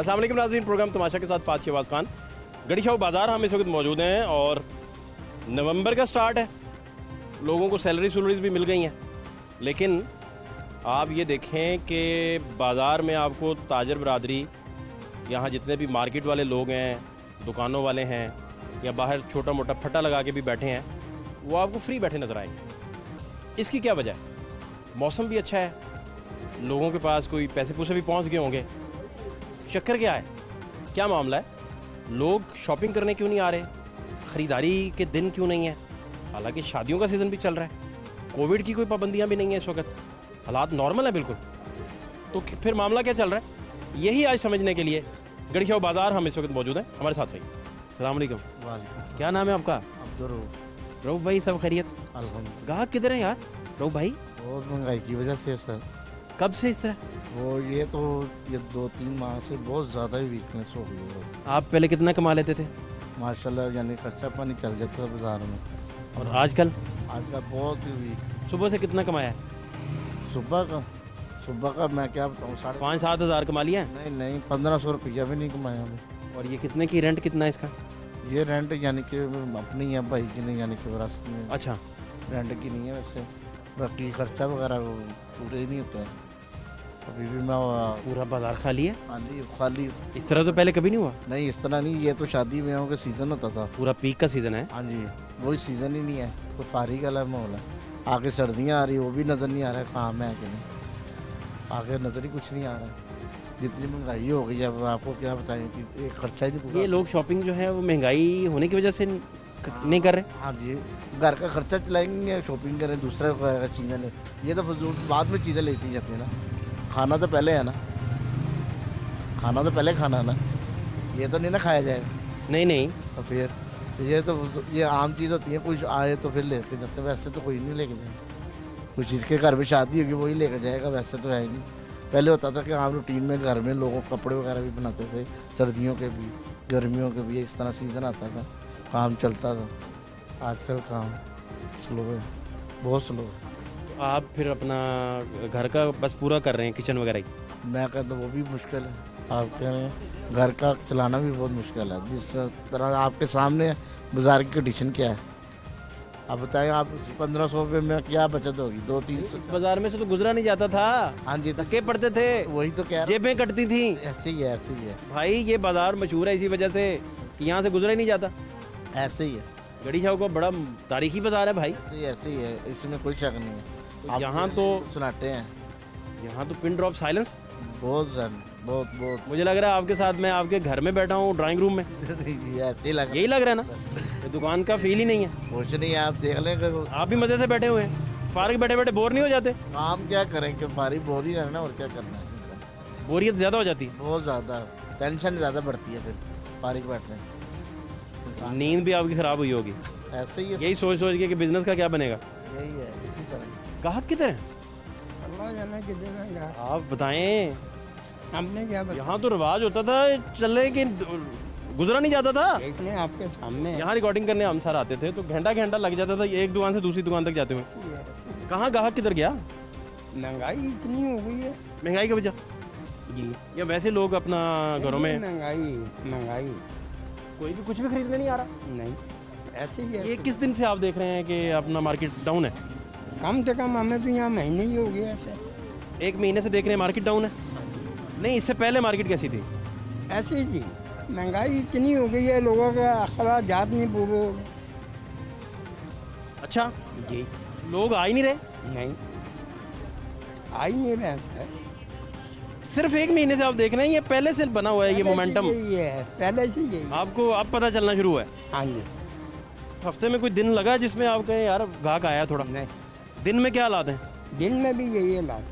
अस्सलाम वालेकुम नाज़रीन, प्रोग्राम तमाशा के साथ फात शहबाज खान। गड़ी शाह बाज़ार हम इस वक्त मौजूद हैं और नवंबर का स्टार्ट है, लोगों को सैलरीज भी मिल गई हैं, लेकिन आप ये देखें कि बाज़ार में आपको ताजर बरादरी, यहाँ जितने भी मार्केट वाले लोग हैं, दुकानों वाले हैं या बाहर छोटा मोटा फटा लगा के भी बैठे हैं, वो आपको फ्री बैठे नज़र आएंगे। इसकी क्या वजह है? मौसम भी अच्छा है, लोगों के पास कोई पैसे पूसे भी पहुँच गए होंगे। चक्कर क्या है, क्या मामला है? लोग शॉपिंग करने क्यों नहीं आ रहे? ख़रीदारी के दिन क्यों नहीं है? हालांकि शादियों का सीज़न भी चल रहा है, कोविड की कोई पाबंदियां भी नहीं है इस वक्त, हालात नॉर्मल है बिल्कुल। तो फिर मामला क्या चल रहा है, यही आज समझने के लिए गड़ी शाह बाज़ार हम इस वक्त मौजूद हैं। हमारे साथ रहिए। अस्सलाम वालेकुम। क्या नाम है आपका? अब्दुल रऊफ भाई, सब खैरियत? अल्हम्दुलिल्लाह। गाहक किधर है यार रऊफ भाई? बहुत महंगाई की वजह से सर, कब से इस तरह? वो ये 2-3 माह से बहुत ज़्यादा ही वीकनेस हो गई है। आप पहले कितना कमा लेते थे माशाल्लाह, यानी खर्चा पानी चल जाता है बाजार में, और आजकल? आजकल बहुत ही वीक। सुबह से कितना कमाया है? सुबह का मैं क्या बताऊँ, 5-7 हज़ार कमा लिया है? नहीं 1500 रुपया भी नहीं कमाया हमें। और ये कितने की रेंट कितना है इसका? ये रेंट यानी कि अपनी है भाई की, नहीं यानी कि विरासत में। अच्छा, रेंट की नहीं है वैसे, बाकी खर्चा वगैरह पूरे ही नहीं होते हैं। अभी भी मैं पूरा बाजार खाली है? खाली इस तरह तो पहले कभी नहीं हुआ। नहीं, इस तरह नहीं, ये तो शादी ब्याहों का सीज़न होता था। पूरा पीक का सीजन है। हाँ जी, वही सीज़न ही नहीं है, तो फारिग वाला माहौल है। आगे सर्दियाँ आ रही, वो भी नज़र नहीं आ रहा है काम है कि नहीं, आगे नज़र ही कुछ नहीं आ रहा है। जितनी महंगाई हो गई है, अब आपको क्या बताएं कि एक खर्चा ही नहीं पूरा। ये लोग शॉपिंग जो है वो महंगाई होने की वजह से नहीं कर रहे। हाँ जी, घर का खर्चा चलाएंगे, शॉपिंग करें, दूसरा चीज़ें ले, ये तो फजूल बाद में चीज़ें लेती जाती है ना। खाना तो पहले है ना, खाना तो पहले खाना है ना, ये तो नहीं ना खाया जाएगा। नहीं तो फिर ये आम चीज़ होती है, कुछ आए तो फिर लेते जाते, वैसे तो कोई नहीं लेके जाएगा। कुछ जिसके घर में शादी होगी वही लेकर जाएगा, वैसे तो है ही नहीं। पहले होता था कि आम रूटीन में घर में लोगों कपड़े वगैरह भी बनाते थे, सर्दियों के भी गर्मियों के भी, इस तरह सीज़न आता था, काम चलता था। आजकल काम स्लो है, बहुत स्लो है। तो आप फिर अपना घर का बस पूरा कर रहे हैं, किचन वगैरह ही? मैं कहता हूँ वो भी मुश्किल है। आप कह रहे हैं घर का चलाना भी बहुत मुश्किल है। जिस तरह आपके सामने बाजार की कंडीशन क्या है, आप बताएं, आप 1500 रुपये में क्या बचत होगी? 2-3 बाजार में से तो गुजरा नहीं जाता था, हाँ जी, धक्के पड़ते थे, वही तो कह रहा जेबें कटती थी। हूँ। ऐसे ही है, ऐसे ही है, भाई ये बाजार मशहूर है इसी वजह से कि यहाँ से गुजरा ही नहीं जाता। ऐसे ही है, गड़ी शाह को बड़ा तारीखी बाजार है भाई। ऐसे ही है, इसमें कोई शक नहीं है। आप यहाँ तो सुनाते हैं, यहाँ तो पिन ड्रॉप साइलेंस। बहुत मुझे लग रहा है आपके साथ मैं आपके घर में बैठा हूँ ड्राइंग रूम में, ऐसे ही लग यही लग रहा है ना? ये दुकान का फील ही नहीं है। कुछ नहीं है, आप देख लें कि आप भी मजे से बैठे हुए हैं, फारिग बैठे बैठे बोर नहीं हो जाते? काम क्या करें कि फारी बोर ही रहना, और क्या करना है। बोरियत ज्यादा हो जाती बहुत ज़्यादा टेंशन ज़्यादा बढ़ती है फिर फारिग बैठने से। है, नींद भी आपकी खराब हुई होगी ऐसे ही है, यही सोच सोच के कि बिजनेस का क्या बनेगा। यही है, इसी तरह। गाहक किधर है? अल्लाह जाने किधर है। आप बताएं। हमने क्या बताया? यहाँ तो रिवाज होता था चलने की, गुजरा नहीं जाता था। देखने आपके सामने यहाँ रिकॉर्डिंग करने हम सर आते थे तो घंटा घंटा लग जाता था एक दुकान से दूसरी दुकान तक जाते हुए। कहाँ गाहक किधर गया? महंगाई इतनी हो गई है महंगाई की वजह जी, या वैसे लोग अपना घरों में महंगाई कोई भी कुछ भी खरीदने नहीं आ रहा? नहीं, ऐसे ही है। ये किस दिन से आप देख रहे हैं कि अपना मार्केट डाउन है? कम से कम हमें तो यहाँ महीने ही हो गया ऐसे। 1 महीने से देख रहे हैं मार्केट डाउन है? नहीं, इससे पहले मार्केट कैसी थी? ऐसे ही जी, महंगाई इतनी हो गई है, लोगों का अखराजात नहीं पूरे हो गए। अच्छा, जी लोग आ ही नहीं रहे? नहीं, आ ही नहीं रहे सर। सिर्फ 1 महीने से आप देख रहे हैं, ये पहले से बना हुआ है ये मोमेंटम? यही है, पहले से यही। आपको अब पता चलना शुरू हुआ है? हाँ जी। हफ्ते में कोई दिन लगा जिसमें आप कहें यार गाहक आया थोड़ा? नहीं, दिन में क्या हालात हैं? दिन में भी यही हालात है।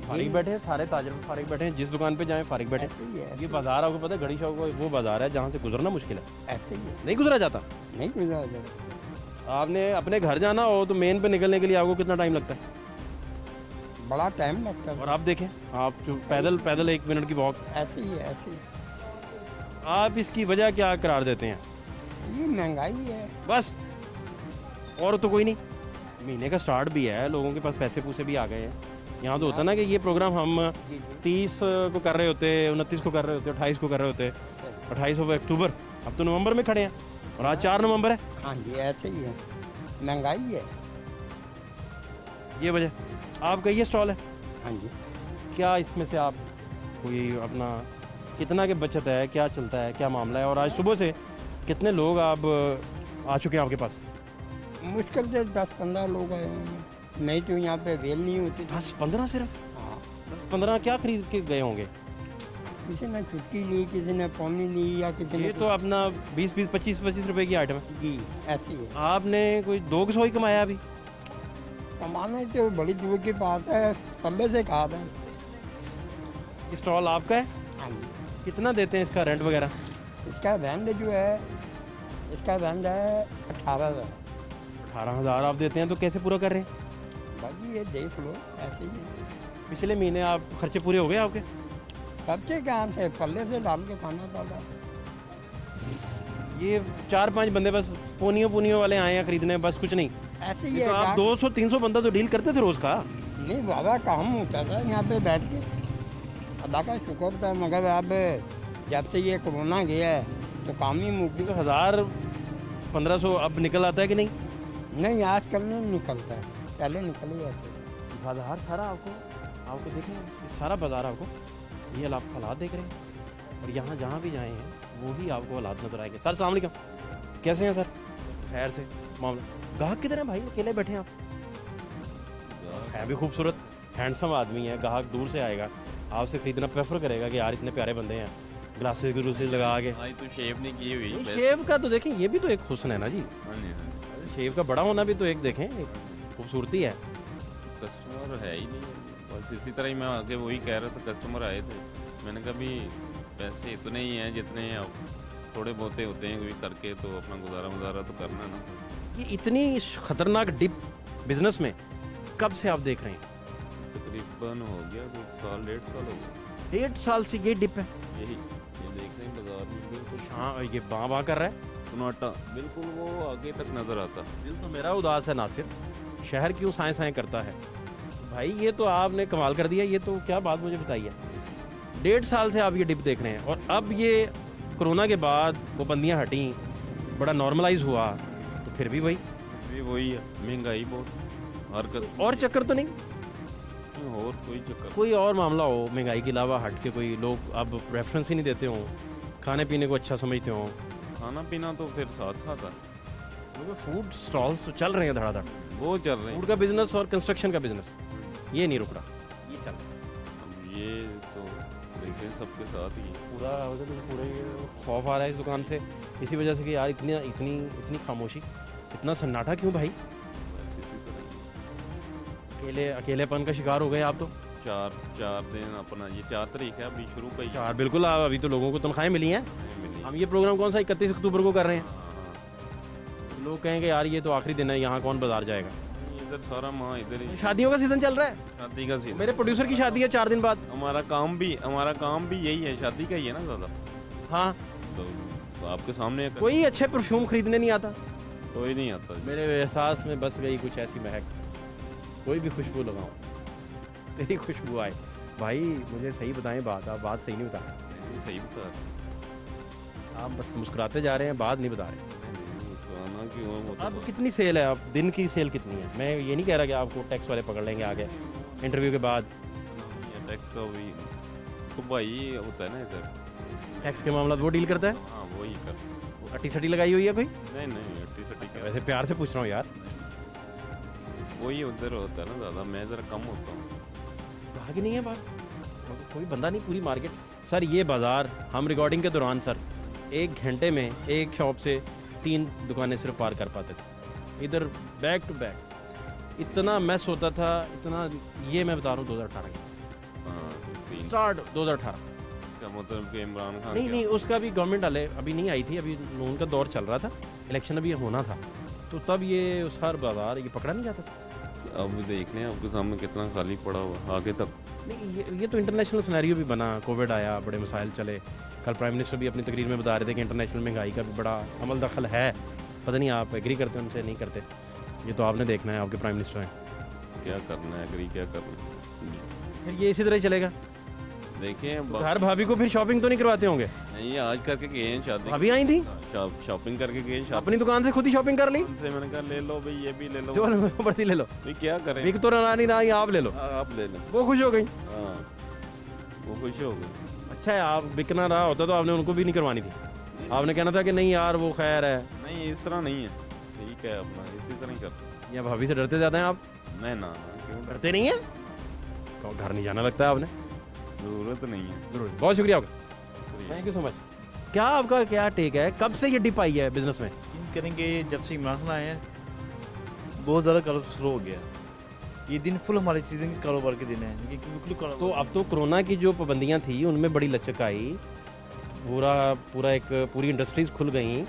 फारिग बैठे हैं, सारे ताजर फारिग बैठे हैं, जिस दुकान पे जाएं फारिग बैठे ऐसे ही है, ये बाजार आपको पता है, गड़ी शाह को वो बाजार है जहाँ से गुजरना मुश्किल है, ऐसे ही है, नहीं गुजरा जाता। नहीं गुजरा जाता। आपने अपने घर जाना हो तो मेन पे निकलने के लिए आपको कितना टाइम लगता है? बड़ा टाइम लगता है। और आप देखें, आप जो पैदल 1 मिनट की वॉक, ऐसे ही है, ऐसे ही। आप इसकी वजह क्या करार देते हैं? ये महंगाई है। बस, और तो कोई नहीं, महीने का स्टार्ट भी है, लोगों के पास पैसे पूसे भी आ गए हैं। यहाँ तो होता ना कि ये प्रोग्राम हम 30 को कर रहे होते, 29 को कर रहे होते, 28 को कर रहे होते, 28 अक्टूबर, अब तो नवंबर में खड़े हैं और आज 4 नवंबर है। हाँ जी ऐसे ही है, महंगाई है। ये वजह आपका ये स्टॉल है। हाँ जी। क्या इसमें से आप कोई अपना कितना के बचत है, क्या चलता है, क्या मामला है, और आज सुबह से कितने लोग आप आ चुके हैं आपके पास? मुश्किल से 10-15 लोग आए होंगे, नहीं तो यहाँ पे वेल नहीं होती। 10-15 सिर्फ? हाँ, 10-15 क्या खरीद के गए होंगे? किसी ने छुट्टी ली, किसी ने पौनी ली, या किसी ने ये तो अपना 20-20, 25-25 रुपए की आइटम है। जी ऐसे ही है। आपने कोई 200 ही कमाया अभी? कमाने तो बड़ी दूर की बात है, पल्ले से खा रहे हैं। ये स्टॉल आपका है? हाँ जी। कितना देते हैं इसका रेंट वगैरह? इसका रेंट जो है, इसका रेंट है 18,000। 18,000 आप देते हैं, तो कैसे पूरा कर रहे हैं? बाकी ये देख लो, ऐसे ही है। पिछले महीने आप खर्चे पूरे हो गए आपके? खर्चे कहाँ से, पल्ले से डाल के खाना पड़ा। ये 4-5 बंदे बस पोनियो वाले आए हैं खरीदने, बस कुछ नहीं। ऐसे ही ये है। तो आप 200-300 बंदा तो डील करते थे रोज का। नहीं बाबा, काम होता था यहाँ पे बैठ के, अल्लाह का शुक्र था। मगर अब जब से ये कोरोना गया है तो काम ही मुक तो 1000-1500 अब निकल आता है कि नहीं? नहीं, आजकल नहीं निकलता है, पहले निकल ही जाते थे। बाजार सारा आपको देखें, ये सारा बाजार आपको ये आप हालात देख रहे हैं, और यहाँ जहाँ भी जाए हैं वो भी आपको हालात नजर आएंगे। सर अस्सलाम वालेकुम, कैसे हैं सर? खैर से मामला। गाहक किधर है भाई, अकेले बैठे हैं आप? है भी खूबसूरत हैंडसम आदमी है, गाहक दूर से आएगा, आपसे खरीदना प्रेफर करेगा कि यार इतने प्यारे बंदे हैं, ग्लासेस ग्लूसेस लगा के। आज तो शेव नहीं की हुई। शेव का तो देखें, ये भी तो एक हुस्न है ना जी। हाँ जी, हाँ। शेव का बड़ा होना भी तो एक देखें, एक खूबसूरती है। कस्टमर है ही नहीं, बस इसी तरह ही मैं आगे वही कह रहा था, कस्टमर आए थे, मैंने कहा भी पैसे इतने ही हैं जितने अब थोड़े बहुते होते हैं, कोई करके तो अपना गुजारा तो करना है ना। ये इतनी खतरनाक डिप बिजनेस में कब से आप देख रहे हैं? तकरीबन हो गया कोई 1.5 साल हो गया। 1.5 साल से ये डिप है। यही ये देख रहे हैं बाजार में बिल्कुल हाँ, ये बाँ कर रहा है, सन्नाटा, बिल्कुल वो आगे तक नजर आता। दिल तो मेरा उदास है नासिर, शहर क्यों साए करता है भाई? ये तो आपने कमाल कर दिया, ये तो क्या बात मुझे बताइए। 1.5 साल से आप ये डिप देख रहे हैं, और अब ये कोरोना के बाद वो बंदियां हटी, बड़ा नॉर्मलाइज हुआ, तो फिर भी वही है, महंगाई बहुत, हर कस्टमर। और चक्कर तो नहीं? और कोई चक्कर, कोई और मामला हो महंगाई के अलावा हट के, कोई लोग अब रेफरेंस ही नहीं देते हों, खाने पीने को अच्छा समझते हों? खाना पीना तो फिर साथ साथ है। क्योंकि फूड स्टॉल्स तो चल रहे हैं धड़ाधड़, वो चल रहे हैं। फूड का बिजनेस और कंस्ट्रक्शन का बिजनेस ये नहीं रुक रहा, ये चल रहा है। अब ये तो देख रहे हैं सबके साथ ही है। पूरा खौफ आ रहा है इस दुकान से, इसी वजह से कि यार इतनी खामोशी, इतना सन्नाटा क्यों भाई? बस इसी तरह अकेलेपन का शिकार हो गए आप तो। 4 दिन अपना, ये 4 तारीख है अभी शुरू का ही। यार बिल्कुल, आप अभी तो लोगों को तनख्वाहें मिली हैं। मिली। हम ये प्रोग्राम कौन सा 31 अक्टूबर को कर रहे हैं, हाँ, लोग कहेंगे यार ये तो आखिरी दिन है, यहाँ कौन बाजार जाएगा? इधर सारा माह इधर ही, शादियों का सीजन चल रहा है, शादी का सीजन। मेरे प्रोड्यूसर की शादी है 4 दिन बाद। हमारा काम भी यही है, शादी का ही है ना ज़्यादा। हाँ, तो आपके सामने कोई अच्छे परफ्यूम खरीदने नहीं आता? कोई नहीं आता। मेरे एहसास में बस गई कुछ ऐसी महक, कोई भी खुशबू लगाऊं तेरी खुशबू आए। भाई मुझे सही बताएं बात, आप बात सही नहीं बता रहे। सही बता रहे, आप बस मुस्कुराते जा रहे हैं, बात नहीं बता रहे। मुस्कुराना क्यों? वो तो अब कितनी सेल है, आप दिन की सेल कितनी है? मैं ये नहीं कह रहा कि आपको टैक्स वाले पकड़ लेंगे आगे इंटरव्यू के बाद। टैक्स का भी तो भाई होता है ना इधर, टैक्स के मामला वो डील करता है। हाँ वही कर। अट्टी सट्टी लगाई हुई है कोई? नहीं अट्टी सट्टी क्या, वैसे प्यार से पूछ रहा हूँ यार। वही उधर होता है ना ज़्यादा, मैं ज़रा कम होता हूँ। कहा कि नहीं है बात, कोई बंदा नहीं, पूरी मार्केट। सर ये बाजार हम रिकॉर्डिंग के दौरान सर 1 घंटे में एक शॉप से 3 दुकानें सिर्फ पार कर पाते थे, इधर बैक टू बैक। इतना मैस होता था, इतना, ये मैं बता रहा हूँ 2018 की हाँ, स्टार्ट 2018। इसका मतलब कि इमरान खान नहीं उसका भी गवर्नमेंट वाले अभी नहीं आई थी, अभी नून का दौर चल रहा था, इलेक्शन अभी होना था, तो तब ये उस हर बाजार ये पकड़ा नहीं जाता था। अब देख लें आपके सामने कितना खाली पड़ा हुआ आगे तक। नहीं ये तो इंटरनेशनल सिनेरियो भी बना, कोविड आया, बड़े मसाइल चले। कल प्राइम मिनिस्टर भी अपनी तकरीर में बता रहे थे कि इंटरनेशनल महंगाई का भी बड़ा अमल दखल है। पता नहीं आप एग्री करते हैं उनसे, नहीं करते, ये तो आपने देखना है, आपके प्राइम मिनिस्टर हैं। क्या करना है, एग्री क्या करना है। फिर ये इसी तरह ही चलेगा। देखें घर भाभी को फिर शॉपिंग तो नहीं करवाते होंगे? नहीं, आज करके गए हैं शादी। भाभी आई थी, शॉपिंग करके गए शादी अपनी दुकान से खुद ही शॉपिंग कर ली। से मैंने कहा ले लो भाई, ये भी ले लो, जो बढ़ती ले लो, भाई क्या करें। बिक तो नहीं रहा, आप ले लो। आप ले लो। वो खुश हो गई। हाँ, वो खुश हो गए। अच्छा है, आप बिकना रहा होता तो आपने उनको भी नहीं करवानी थी। आपने कहना था कि नहीं यार वो खैर है। नहीं, इस तरह नहीं है, ठीक है अपना इसी तरह ही कर। या भाभी से डरते ज्यादा हैं आप? नहीं ना, क्यों डर, डरते नहीं है? तो घर नहीं जाना लगता है आपने। जरूरत नहीं है। जरूर, बहुत शुक्रिया आपका, थैंक यू सो मच। क्या आपका क्या टेक है, कब से ये डिप आई है बिजनेस में? करेंगे जब से इमरान खान आए हैं बहुत ज़्यादा कारोबार स्लो हो गया। ये दिन फुल हमारे सीजन के कारोबार के दिन हैं, ये बिल्कुल कारोबार। तो अब तो कोरोना की जो पाबंदियां थी उनमें बड़ी लचक आई, पूरी इंडस्ट्रीज खुल गई,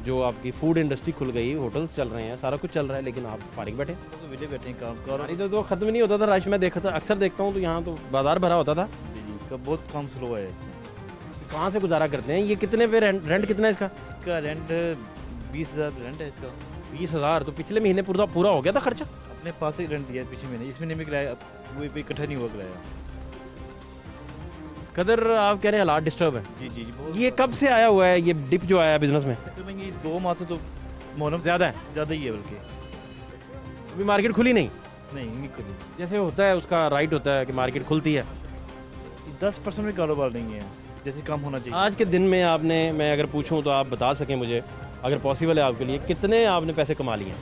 जो आपकी फूड इंडस्ट्री खुल गई, होटल्स चल रहे हैं, सारा कुछ चल रहा है, लेकिन आप फारिग बैठे। तो विले बैठे हैं, काम कारोबार हमारी तो खत्म नहीं होता था रश। मैं देखा था, अक्सर देखता हूँ तो यहाँ तो बाजार भरा होता था। जी का बहुत काम स्लो है इसमें। कहाँ से गुजारा करते हैं? ये कितने पे रेंट कितना है इसका? इसका रेंट 20,000 रेंट है इसका। 20,000? तो पिछले महीने पूरा हो गया था खर्चा। अपने पास ही रेंट दिया है पिछले महीने, इस महीने में किराया वो भी इकट्ठा नहीं हुआ किराया। इस कदर आप कह रहे हैं हालात डिस्टर्ब है। जी जी जी बहुत। ये कब से आया हुआ है ये डिप जो आया बिजनेस में? तकरीबन ये 2 माह से तो मोहरम ज़्यादा है, ज़्यादा ही है बल्कि। अभी मार्केट खुली नहीं। नहीं खुली। जैसे होता है उसका राइट होता है कि मार्केट खुलती है। 10% भी कारोबार नहीं है जैसे काम होना चाहिए। आज के दिन में आपने, मैं अगर पूछूं तो आप बता सकें मुझे, अगर पॉसिबल है आपके लिए, कितने आपने पैसे कमा लिए हैं?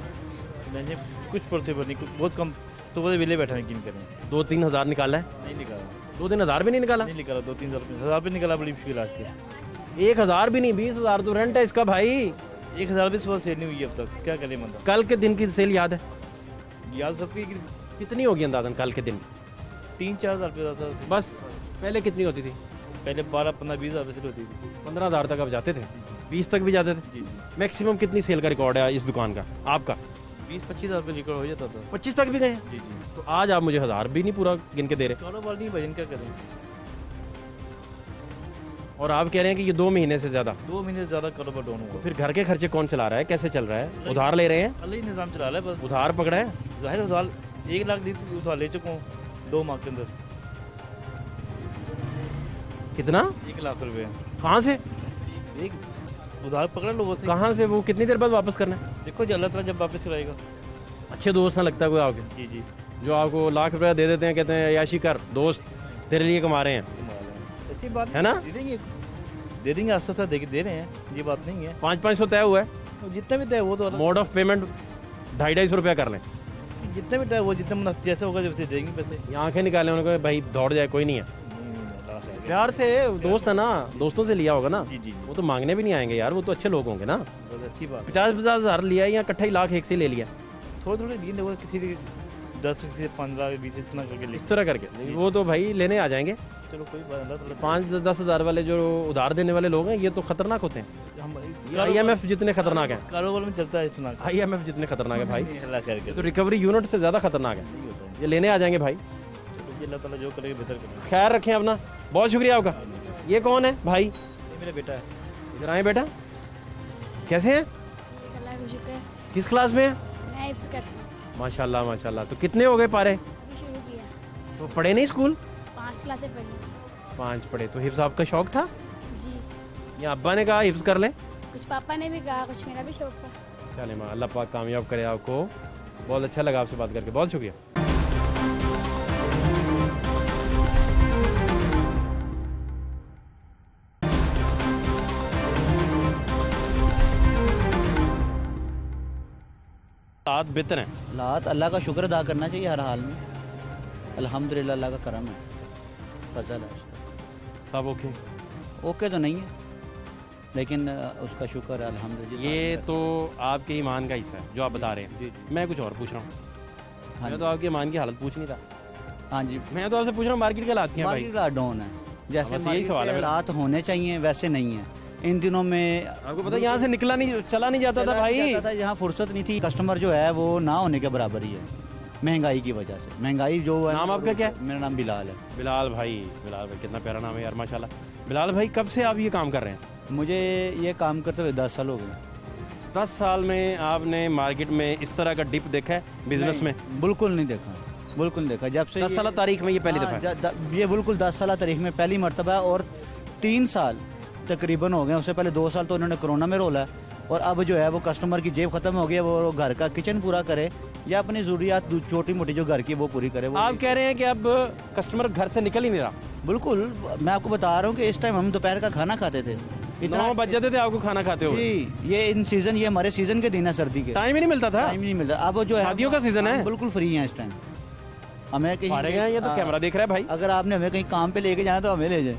मैंने कुछ पॉसिबल नहीं, कुछ बहुत कम, तो वो विले बैठा है, किन करें। 2-3 हज़ार निकाला है? नहीं निकाला, 2-3 हज़ार भी नहीं निकाला? नहीं निकाला। 2-3 हज़ार पे निकाला बड़ी मुश्किल आज के। 1,000 भी नहीं, 20,000 तो रेंट है इसका भाई। 1,000 भी सुबह सेल नहीं हुई अब तक, क्या करें मतलब। कल के दिन की सेल याद है? याद सबकी कितनी होगी अंदाजन कल के दिन? 3-4 हज़ार रुपये था बस। पहले कितनी होती थी? पहले 12-15-20 हज़ार सेल होती थी। 15,000 तक अब जाते थे, 20 तक भी जाते थे। जी जी मैक्सिमम कितनी सेल का रिकॉर्ड है इस दुकान का आपका? 20-25 हज़ार रुपये रिकॉर्ड हो जाता था। 25 तक भी गए? जी जी तो आज आप मुझे 1,000 भी नहीं पूरा गिन के दे रहे, कारोबार नहीं भजन क्या करें। और आप कह रहे हैं कि ये 2 महीने से ज़्यादा। 2 महीने से ज़्यादा कारोबार डाउन हुआ। फिर घर के खर्चे कौन चला रहा है, कैसे चल रहा है? उधार ले रहे हैं? अल्लाह ही निज़ाम चला रहा है बस। उधार पकड़ा है? जाहिर उधार 1 लाख उधार ले चुका हूँ 2 माह के अंदर। कितना? 1 लाख रुपये। कहाँ से? एक उधार पकड़ा लोगों से। कहाँ से? वो कितनी देर बाद वापस करना है? देखो जी अल्लाह ताला जब वापस कराएगा। अच्छे दोस्त ना लगता है कोई आपके, जी जी जो आपको लाख रुपया दे देते हैं, कहते हैं याशी कर दोस्त, तेरे लिए कमा रहे हैं, अच्छी बात है ना? दे देंगे आस्ता आस्ता दे रहे हैं, ये बात नहीं है। 500-500 तय हुआ है। और जितना भी तय वो तो अलग। मोड ऑफ पेमेंट 250-250 रुपया कर लें। जितना भी तय वो जितना मुनासिब जैसे होगा जैसे देंगे पैसे। ये आंखें निकालें उनको, भाई दौड़ जाए, कोई नहीं है। प्यार से, दोस्त है ना, दोस्तों से लिया होगा ना। जी जी जी वो तो मांगने भी नहीं आएंगे यार, वो तो अच्छे लोग होंगे ना। बहुत अच्छी बात। 50-50 हज़ार लिया या इकट्ठा ही लाख एक से ले लिया? थोड़े थोड़े दिन देखो, किसी की 10 किसी 15 20 इतना करके ले। इस तरह करके वो तो भाई लेने आ जाएंगे। चलो कोई बात नहीं। 5-10 हज़ार वाले जो उधार देने वाले लोग हैं, ये तो खतरनाक होते हैं। IMF जितने खतरनाक हैं, कारोबार में चलता है इतना। IMF जितने खतरनाक है भाई, अल्लाह खैर करे। तो रिकवरी यूनिट से ज़्यादा खतरनाक है। नहीं होता है। ये लेने आ जाएंगे भाई। चलो ये अल्लाह ताला जो करेगा बेहतर करेगा। ख्याल रखें अपना, बहुत शुक्रिया आपका। ये कौन है भाई? ये मेरा बेटा है। इधर आए बेटा, कैसे हैं? अल्लाह का शुक्र है, किस क्लास में है? मैं हिफ्ज़ करती हूँ, माशाल्लाह माशाल्लाह। तो कितने हो गए पारे? अभी शुरू किया, तो पढ़े नहीं स्कूल? 5 क्लासें पढ़ी। 5 पढ़े। तो हिफ्ज़ आपका शौक था जी, या अब्बा ने कहा हिफ्ज़ कर ले? कुछ पापा ने भी कहा, कुछ मेरा भी शौक था। चले माँ, अल्लाह पाक कामयाब करे आपको। बहुत अच्छा लगा आपसे बात करके, बहुत शुक्रिया। हाथ बेहतर हैं। हालात अल्लाह का शुक्र अदा करना चाहिए हर हाल में। अल्हम्दुलिल्लाह अल्लाह का करम है, फजल है उसका। सब ओके? ओके तो नहीं है, लेकिन उसका शुक्र है अल्हम्दुलिल्लाह। ये तो आपके ईमान का हिस्सा है जो आप बता रहे हैं। जी जी मैं कुछ और पूछ रहा हूँ। हाँ मैं जी, तो आपके ईमान की हालत पूछ नहीं रहा। हाँ जी। मैं तो आपसे पूछ रहा हूँ मार्केट के हालात क्या हैं भाई? मार्केट डाउन है, जैसे बस यही मार्केट सवाल के है मेरा। हालात होने चाहिए वैसे नहीं है इन दिनों में। आपको पता है यहाँ से निकला नहीं, चला नहीं जाता था भाई। यहाँ फुर्सत नहीं थी, कस्टमर जो है वो ना होने के बराबर ही है महंगाई की वजह से। महंगाई जो है। नाम आपका क्या है? मेरा नाम बिलाल है। बिलाल भाई, बिलाल भाई कितना प्यारा नाम है यार, माशाल्लाह। बिलाल भाई कब से आप ये काम कर रहे हैं? मुझे ये काम करते हुए 10 साल हो गए। 10 साल में आपने मार्केट में इस तरह का डिप देखा है बिजनेस में? बिल्कुल नहीं देखा, बिल्कुल नहीं देखा। जब से 10 साल तारीख में ये पहली हाँ, दफा है। ये बिल्कुल 10 साल तारीख में पहली मरतबा है। और 3 साल तकरीबन हो गए, उससे पहले 2 साल तो उन्होंने कोरोना में रोला है। और अब जो है वो कस्टमर की जेब खत्म हो गई है, वो घर का किचन पूरा करे या अपनी ज़रूरियात छोटी मोटी जो घर की वो पूरी करे। वो आप कह रहे हैं कि अब कस्टमर घर से निकल ही नहीं रहा? बिल्कुल, मैं आपको बता रहा हूँ कि इस टाइम हम दोपहर का खाना खाते थे, 9 बज जाते थे आपको खाना खाते हुए? जी, ये इन सीजन, ये हमारे सीजन के दिन है सर्दी के, टाइम ही नहीं मिलता था। टाइम नहीं मिलता। अब जो है शादियों का सीजन है, हम बिल्कुल फ्री हैं इस टाइम। हमें कहीं फाड़े गए, ये तो कैमरा देख रहा है भाई। अगर आपने हमें कहीं काम पे लेके जाना तो हमें ले जाए,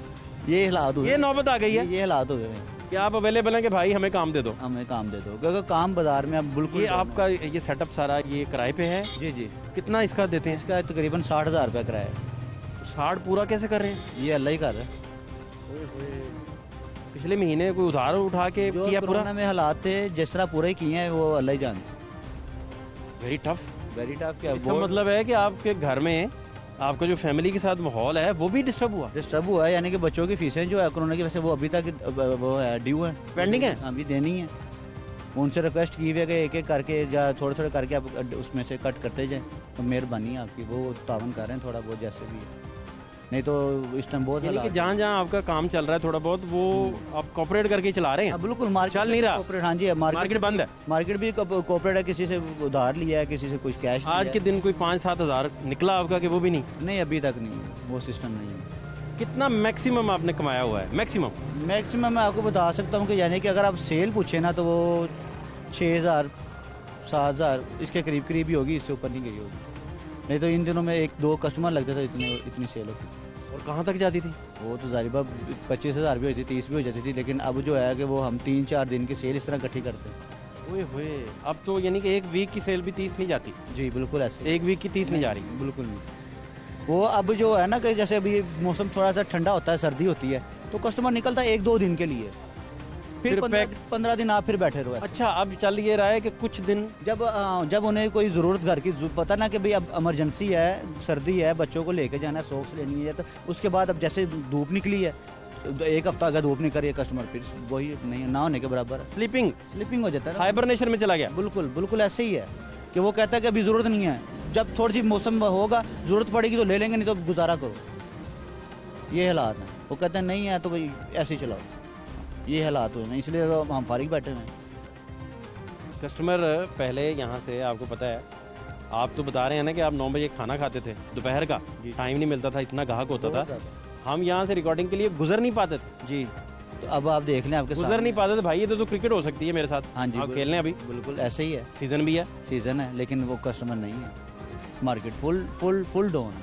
ये हालात हुए, ये नौबत आ गई है ये हालात हुए हैं कि आप अवेलेबल हैं कि भाई हमें काम दे दो। हमें काम दे दो, क्योंकि काम बाजार में अब बिल्कुल ये आपका ये सेटअप सारा ये किराए पे है? जी जी, कितना इसका देते हैं? इसका तकरीबन 60,000 रुपया किराया है। 60 पूरा कैसे कर रहे हैं? ये अल्लाह ही कर रहा है। पिछले महीने कोई उधार उठा के जो किया पूरा? कोरोना में हालात थे जिस तरह पूरे किए हैं वो अल्लाह ही जानता। Very tough. Very tough. क्या इसका मतलब है कि आपके घर में आपका जो फैमिली के साथ माहौल है वो भी डिस्टर्ब हुआ? डिस्टर्ब हुआ है, यानी कि बच्चों की फीसें जो है कोरोना की वजह से वो अभी तक वो है ड्यू है, पेंडिंग है, अभी देनी है। उनसे रिक्वेस्ट की हुई है कि एक एक करके या थोड़े थोड़े करके आप उसमें से कट करते जाएं, तो मेहरबानी है आपकी। वो तावन कर रहे हैं थोड़ा बहुत जैसे भी है, नहीं तो इस टाइम बहुत यानी कि हालात- जहाँ जहाँ आपका काम चल रहा है थोड़ा बहुत वो आप कॉपरेट करके चला रहे हैं? हाँ, बिल्कुल मार्केट चल नहीं रहा? corporate- हाँ जी, मार्केट बंद है? मार्केट भी कॉर्पोरेट है, किसी से उधार लिया है, किसी से कुछ कैश आज के दिन कोई 5-7 हज़ार निकला आपका कि वो भी नहीं? नहीं, अभी तक नहीं, वो सिस्टम नहीं है। कितना मैक्सिमम आपने कमाया हुआ है? मैक्सिमम मैं आपको बता सकता हूँ कि यानी कि अगर आप सेल पूछे ना तो वो 6,000 7,000 इसके करीब करीब ही होगी, इससे ऊपर नहीं गई होगी। नहीं तो इन दिनों में 1-2 कस्टमर लगते थे, इतनी सेल होती थी। और कहाँ तक जाती थी? वो तो जारी बात 25,000 भी होती थी, 30 भी हो जाती थी, लेकिन अब जो है कि वो हम 3-4 दिन की सेल इस तरह इकट्ठी करते हैं। ओए होए, अब तो यानी कि एक वीक की सेल भी 30 नहीं जाती? जी बिल्कुल ऐसे, एक वीक की 30 नहीं जा रही? बिल्कुल नहीं। वो अब जो है ना कि जैसे अभी मौसम थोड़ा सा ठंडा होता है, सर्दी होती है, तो कस्टमर निकलता है 1-2 दिन के लिए, फिर पैक। 15 दिन आप फिर बैठे रहो ऐसे। अच्छा, अब चल ये रहा है कि कुछ दिन जब उन्हें कोई ज़रूरत घर की पता ना कि भाई अब इमरजेंसी है, सर्दी है, बच्चों को लेके जाना है, सॉक्स लेनी है, तो उसके बाद अब जैसे धूप निकली है, तो 1 हफ्ता अगर धूप निकली है, कस्टमर फिर वही नहीं ना होने के बराबर है, स्लीपिंग हो जाता है ना। हाइबरनेशन में चला गया? बिल्कुल बिल्कुल ऐसे ही है कि वो कहता है कि अभी ज़रूरत नहीं है, जब थोड़ी सी मौसम होगा ज़रूरत पड़ेगी तो ले लेंगे, नहीं तो गुजारा करो। ये हालात हैं। वो कहते हैं नहीं है तो भाई ऐसे ही चलाओ, ये हालात हुए हैं, इसलिए तो हम फारिग बैठे हैं। कस्टमर पहले यहाँ से आपको पता है, आप तो बता रहे हैं ना कि आप 9 बजे खाना खाते थे, दोपहर का टाइम नहीं मिलता था, इतना गाहक होता था, हम यहाँ से रिकॉर्डिंग के लिए गुजर नहीं पाते थे जी। तो अब आप देख लें आपके गुजर नहीं पाते थे भाई। ये तो क्रिकेट हो सकती है मेरे साथ। हाँ जी, आप खेल लें, अभी बिल्कुल ऐसे ही है, सीजन भी है। सीजन है, लेकिन वो कस्टमर नहीं है, मार्केट फुल डाउन।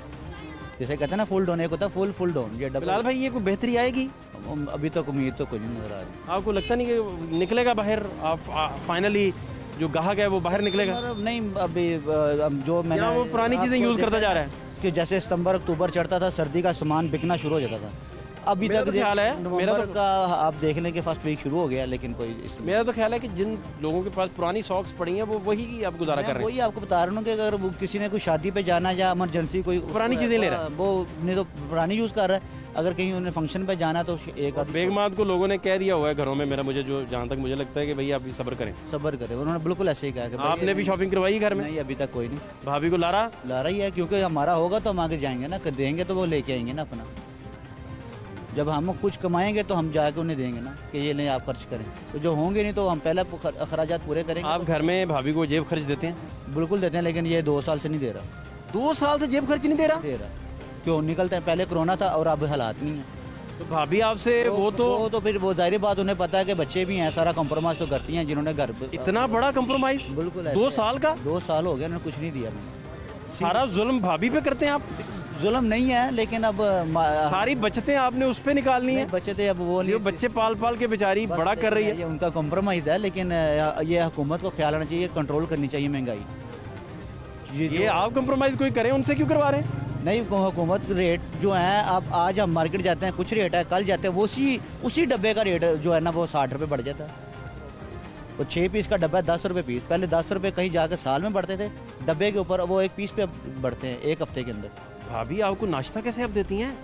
जैसे कहते हैं ना फुल डाउन, एक होता है फुल डाउन। ये बिलाल भाई, ये कोई बेहतरी आएगी? अभी तक उम्मीद तो कोई नहीं नजर आ रही। आपको लगता नहीं कि निकलेगा बाहर? आप फाइनली जो गाहक है वो बाहर निकलेगा? नहीं, अभी जो मैंने वो पुरानी चीजें यूज करता जा रहा है कि जैसे सितंबर अक्टूबर चढ़ता था, सर्दी का सामान बिकना शुरू हो जाता था। अभी मेरा तक तो ख्याल है, मेरा नवंबर तो- का आप देख लें कि फर्स्ट वीक शुरू हो गया, लेकिन कोई मेरा तो ख्याल है कि जिन लोगों के पास पुरानी सॉक्स पड़ी हैं वो वही अब गुजारा कर रहे हैं। वही आपको बता रहा हूँ कि अगर वो किसी ने कोई शादी पे जाना या इमरजेंसी कोई पुरानी चीजें ले रहा है। वो नहीं तो पुरानी यूज़ कर रहा है। अगर कहीं उन्हें फंक्शन पे जाना तो एक आधी बेगमात को लोगों ने कह दिया हुआ है घरों में, मेरा मुझे जो जहाँ तक मुझे लगता है कि भैया आप सब्र करें। सब्र करे, उन्होंने बिल्कुल ऐसे ही कहा कि भाई आपने भी शॉपिंग करवाई घर में? नहीं, अभी तक कोई नहीं। भाभी को लारा? ला रही है, क्योंकि हमारा होगा तो हम आगे जाएंगे ना, देंगे तो वो लेके आएंगे ना अपना। जब हम कुछ कमाएंगे तो हम जाके उन्हें देंगे ना कि ये नहीं आप खर्च करें, तो जो होंगे नहीं तो हम पहले अखराजात पूरे करेंगे। आप घर में भाभी को जेब खर्च देते हैं? बिल्कुल देते हैं, लेकिन ये 2 साल से नहीं दे रहा। 2 साल से जेब खर्च नहीं दे रहा? क्यों निकलते हैं, पहले कोरोना था और अब हालात नहीं है। तो भाभी आपसे वो तो फिर वो जाहिर बात, उन्हें पता है कि बच्चे भी हैं, सारा कंप्रोमाइज तो करती हैं जिन्होंने घर इतना बड़ा कंप्रोमाइज? बिल्कुल 2 साल का? 2 साल हो गया, उन्होंने कुछ नहीं दिया मैंने। सारा जुल्म भाभी पे करते हैं आप? जुल्म नहीं है, लेकिन अब सारी बचतें आपने उस पे निकालनी है? बच्चे अब वो जो बच्चे पाल पाल के बेचारी बड़ा कर रही है। ये उनका कॉम्प्रोमाइज है, लेकिन ये हुकूमत को ख्याल आना चाहिए, कंट्रोल करनी चाहिए महंगाई। ये आप कंप्रोमाइज कोई करें, उनसे क्यों करवा रहे हैं? नहीं, हुकूमत रेट जो है, आप आज हम मार्केट जाते हैं कुछ रेट है, कल जाते हैं वो उसी डब्बे का रेट जो है ना वो 60 रुपये बढ़ जाता है। वो 6 पीस का डब्बा है 10 रुपये पीस, पहले 10 रुपये कहीं जाकर साल में बढ़ते थे डब्बे के ऊपर, वो 1 पीस पे बढ़ते हैं 1 हफ्ते के अंदर। भाभी आपको नाश्ता कैसे आप देती हैं?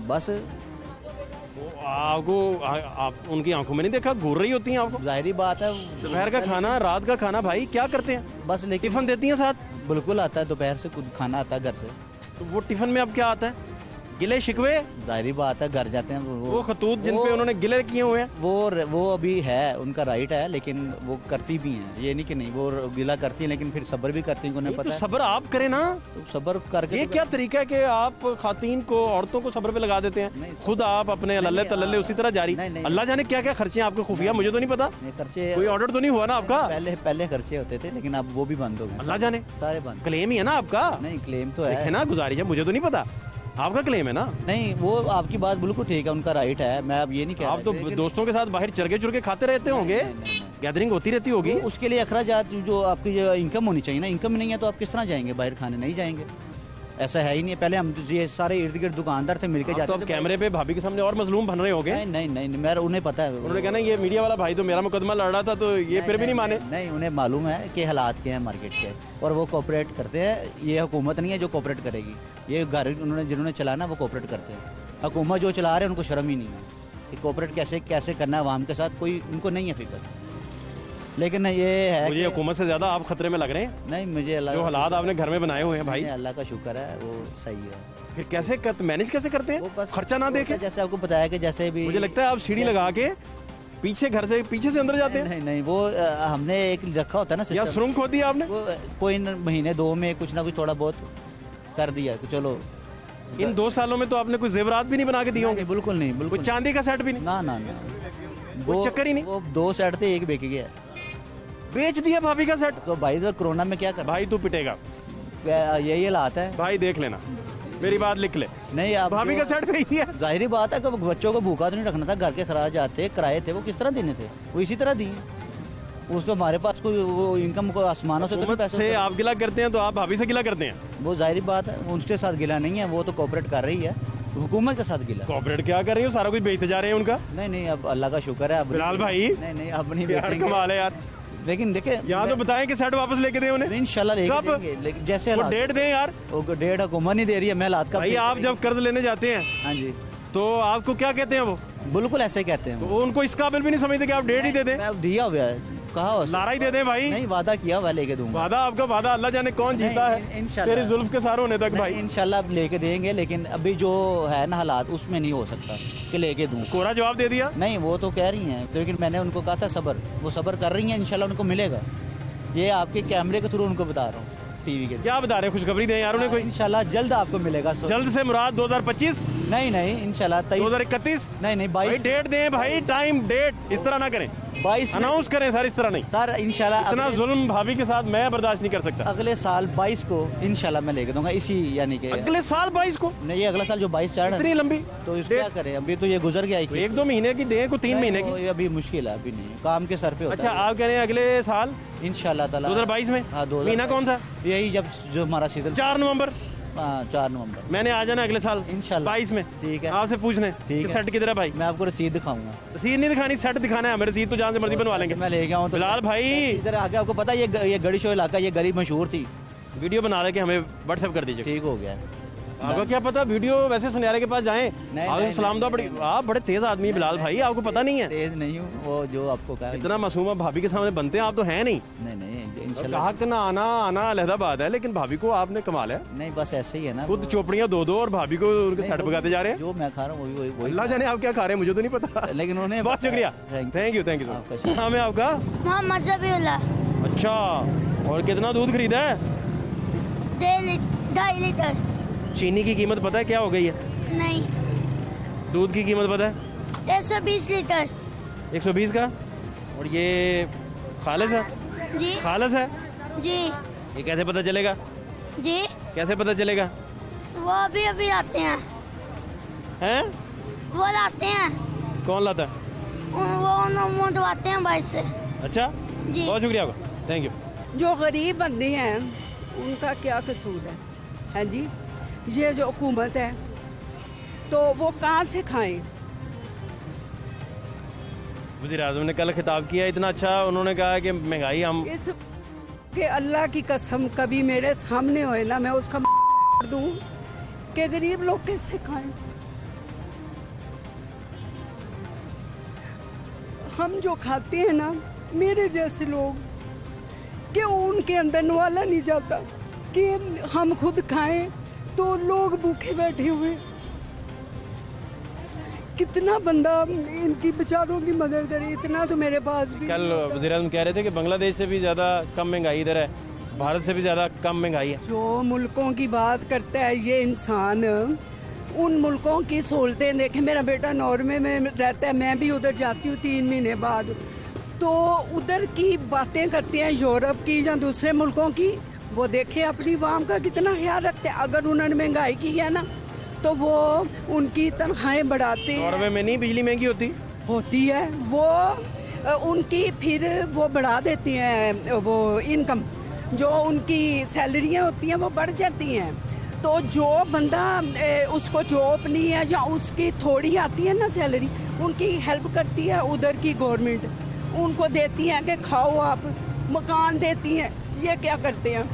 बस वो आपको आप उनकी आंखों में नहीं देखा, घूर रही होती हैं आपको? जाहिर बात है। दोपहर का खाना, रात का खाना, भाई क्या करते हैं? बस लेकिन टिफिन देती हैं साथ? बिल्कुल आता है, दोपहर से खुद खाना आता है घर से। तो वो टिफिन में अब क्या आता है? गिले शिकवे? जाहिर बात है, घर जाते हैं वो खतूत जिन पे उन्होंने गिले किए हुए हैं, वो अभी है, उनका राइट है, लेकिन वो करती भी हैं, ये नहीं कि नहीं, वो गिला करती हैं, लेकिन फिर सब्र भी करती हैं, उन्हें तो पता है। सब्र आप करें ना। तो सब्र करके ये तो क्या तरीका है कि आप खातीन को, औरतों को सब्र पे लगा देते हैं, नहीं, खुद आप अपने लल्ले तल्ले उसी तरह जारी। नहीं। अल्लाह जाने क्या क्या खर्चे हैं आपके खुफिया, मुझे तो नहीं पता, नहीं, खर्चे कोई ऑर्डर तो नहीं हुआ ना आपका? पहले खर्चे होते थे, लेकिन अब वो भी बंद हो गए। अल्लाह जाने, सारे बंद। क्लेम ही है ना आपका? नहीं, क्लेम तो है है ना, गुजारिश है, मुझे तो नहीं पता, आपका क्लेम है ना। नहीं, वो आपकी बात बिल्कुल ठीक है, उनका राइट है, मैं अब ये नहीं कह रहा। आप तो दोस्तों के साथ बाहर चरगे चुरगे खाते रहते होंगे, गैदरिंग होती रहती होगी। तो उसके लिए अखराजात जो आपकी जो इनकम होनी चाहिए ना, इनकम नहीं है तो आप किस तरह जाएंगे बाहर खाने? नहीं जाएंगे, ऐसा है ही नहीं। पहले हम ये सारे इर्द गिर्द दुकानदार थे, मिलके आप जाते तो अब थे। कैमरे पे भाभी के सामने और मजलूम बन रहे होंगे। नहीं, मैं उन्हें पता है। उन्होंने कहना ये मीडिया वाला भाई तो मेरा मुकदमा लड़ रहा था, तो ये फिर भी नहीं माने। नहीं, उन्हें मालूम है कि हालात क्या है मार्केट के, और वो कोऑपरेट करते हैं। ये हुकूमत नहीं है जो कोऑपरेट करेगी, ये घर जिन्होंने चलाना वो कोऑपरेट करते हैं। हुकूमत जो चला रहे हैं उनको शर्म ही नहीं है कि कोऑपरेट कैसे करना है आवाम के साथ, कोई उनको नहीं है फिक्र। लेकिन ये है मुझे हुकूमत से ज्यादा आप खतरे में लग रहे हैं। नहीं, मुझे अल्लाह जो हालात आपने घर में बनाए हुए हैं भाई, अल्लाह का शुक्र है, वो सही है। फिर कैसे मैनेज कैसे करते वो हैं, बस खर्चा ना देखे? जैसे आपको बताया कि जैसे भी मुझे लगता है आप सीढ़ी लगा के पीछे घर से पीछे से अंदर जाते हैं, नहीं, वो हमने एक रखा होता है ना या सिस्टम, सुरंग खोदी है आपने? वो कोई महीने दो में कुछ ना कुछ थोड़ा बहुत कर दिया कि चलो। इन 2 सालों में तो आपने कुछ जेवरात भी नहीं बना के दिए होंगे? बिल्कुल नहीं, कोई बिल्कुल चांदी का सेट भी नहीं? ना। कोई चक्कर ही नहीं? वो 2 सेट थे, एक बिक गया। बेच दिया भाभी का सेट? तो भाई तो कोरोना में क्या कर, भाई तू पिटेगा यही हालात है भाई, देख लेना, मेरी बात लिख ले। नहीं, आप भाभी का सेट बेच दिया? जाहिर बात है कि बच्चों को भूखा तो नहीं रखना था, घर के खराज आते किराए थे, वो किस तरह देने थे, वो इसी तरह दिए। उसको हमारे पास कोई वो इनकम को आसमानों से तो नहीं हुकूमत पैसे से आप गिला करते हैं तो आप भाभी से गिला करते हैं? वो जाहिर बात है, उसके साथ गिला नहीं है, वो तो कोऑपरेट कर रही है, हुकूमत के साथ गिला। कॉपरेट क्या कर रही हो, सारा कुछ बेचते जा रहे हैं उनका। नहीं, अब अल्लाह का शुक्र है। अब बिलाल भाई, नहीं, अब नहीं यार बेचेंगे। कमाल है यार। लेकिन देखे यहाँ तो बताएं कि सेट वापस लेके दें उन्हें। इंशाल्लाह लेके कब? देंगे, लेकिन जैसे वो हालात- डेट दें यार। वो डेट हुकूमत नहीं दे रही है, मैं हालात का भाई आप जब कर्ज लेने जाते हैं हाँ जी, तो आपको क्या कहते हैं वो? बिल्कुल ऐसे कहते हैं तो वो। वो उनको इस काबिल भी नहीं समझते कि आप डेट ही दे दें? मैं दिया हुआ है, कहा हुआ लारा ही दे दें भाई। नहीं, वादा किया हुआ लेके दूंगा। वादा आपका वादा, अल्लाह जाने कौन नहीं, जीता है इंशाल्लाह। तेरी जुल्फ के सार होने तक भाई। इंशाल्लाह अब लेके देंगे, लेकिन अभी जो है ना हालात, उसमें नहीं हो सकता कि लेके दूं। कोरा जवाब दे दिया? नहीं, वो तो कह रही हैं, लेकिन मैंने उनको कहा था सब्र, वो सब्र कर रही हैं, इंशाल्लाह उनको मिलेगा। ये आपके कैमरे के थ्रू उनको बता रहा हूँ, टीवी के। क्या बता रहे हैं, खुशखबरी दें यार उन्हें कोई। इंशाल्लाह जल्द आपको मिलेगा। जल्द से मुराद 2025? नहीं, इंशाल्लाह 2031? नहीं, भाई 22 डेट दें भाई, टाइम डेट, इस तरह ना करें, 22 अनाउंस करें सर, इस तरह नहीं। सर इंशाल्लाह इतना जुल्म भाभी के साथ मैं बर्दाश्त नहीं कर सकता। अगले साल 22 को इंशाल्लाह मैं लेके दूंगा, इसी यानी कि अगले साल 22 को? नहीं, ये अगला साल जो 22 चढ़ रहा इतनी है, लंबी तो इस क्या करें, अभी तो ये गुजर गया। 1-2 महीने की दें, को 3 महीने की? ये अभी मुश्किल है, अभी नहीं, काम के सर पे होता अच्छा, आप कह रहे हैं अगले साल इंशाल्लाह ताला 2022 में? हाँ, 2022 महीना कौन सा? यही जब जो हमारा सीजन 4 नवंबर। 4 नवंबर मैंने आ जाना अगले साल इंशाल्लाह। 22 में। ठीक है, आपसे पूछने ठीक है। सेट किधर है भाई? मैं आपको रसीद दिखाऊंगा। रसीद नहीं दिखानी, सेट दिखाना है हमें। रसीद तो जहाँ से मर्जी बनवा लेंगे। मैं लेके आऊँ तो बिलाल भाई, इधर आके आपको पता है ये गड़ी शो इलाका, ये गली मशहूर थी, वीडियो बना लेके हमें व्हाट्सएप कर दीजिए। ठीक हो गया। आपको क्या पता, वीडियो वैसे सुनियारे के पास जाएं, आप सलाम दो। बड़ी आप बड़े तेज आदमी हैं बिलाल भाई, आपको पता नहीं है? तेज नहीं हूँ, वो जो आपको कहा। इतना मासूम भाभी के सामने बनते हैं आप तो हैं नहीं। नहीं, इंशाल्लाह। ग्राहक ना आना अलहदा बात है, लेकिन भाभी को आपने कमाल है, नहीं, बस ऐसे ही है ना, खुद चोपड़ियाँ दो और भाभी को उनके सेट पकाते जा रहे हैं। जो मैं खा रहा हूँ वही अल्लाह जाने आप क्या खा रहे हैं, मुझे तो नहीं पता, लेकिन उन्हें बहुत शुक्रिया, थैंक यू आपका नाम है आपका? मोहम्मद ज़बीउल्लाह। अच्छा, और कितना दूध खरीदा है? 2.5 लीटर। चीनी की कीमत पता है क्या हो गई है? नहीं, दूध की कीमत पता है? 120 लीटर। 120 का। और ये खालिस है? जी खालिस है? जी ये कैसे पता चलेगा? जी, कैसे पता चलेगा? वो अभी लाते हैं, हैं? वो लाते हैं, कौन लाता है? वो मोटवाते हैं भाई से। अच्छा, जी। बहुत शुक्रिया आपका, थैंक यू। जो गरीब बंदे हैं उनका क्या कसूर है जी? ये जो हुकूमत है तो वो कहाँ से खाएं? वज़ीर आज़म ने कल खिताब किया इतना अच्छा, उन्होंने कहा कि महंगाई हम इस के अल्लाह की कसम कभी मेरे सामने होए ना, मैं उसका दूं कि गरीब लोग कैसे खाएं। हम जो खाते हैं ना, मेरे जैसे लोग, कि उनके अंदर नवाला नहीं जाता कि हम खुद खाएं तो लोग भूखे बैठे हुए। कितना बंदा इनकी बेचारों की मदद करे, इतना तो मेरे पास भी। कल वज़ीर आज़म कह रहे थे कि बांग्लादेश से भी ज़्यादा कम महंगाई इधर है, भारत से भी ज़्यादा कम महंगाई है। जो मुल्कों की बात करता है ये इंसान, उन मुल्कों की सहूलतें देखे। मेरा बेटा नॉर्वे में रहता है, मैं भी उधर जाती हूँ 3 महीने बाद, तो उधर की बातें करते हैं यूरोप की या दूसरे मुल्कों की, वो देखे अपनी वाम का कितना ख्याल रखते हैं। अगर उन्होंने महंगाई की है ना तो वो उनकी तनख्वाहें बढ़ाते हैं। नॉर्वे में नहीं बिजली महंगी होती है, वो उनकी फिर वो बढ़ा देती हैं, वो इनकम जो उनकी सैलरियाँ होती हैं वो बढ़ जाती हैं। तो जो बंदा उसको जॉब नहीं है या उसकी थोड़ी आती है ना सैलरी, उनकी हेल्प करती है उधर की गवर्नमेंट, उनको देती हैं कि खाओ आप, मकान देती हैं। ये क्या करते हैं?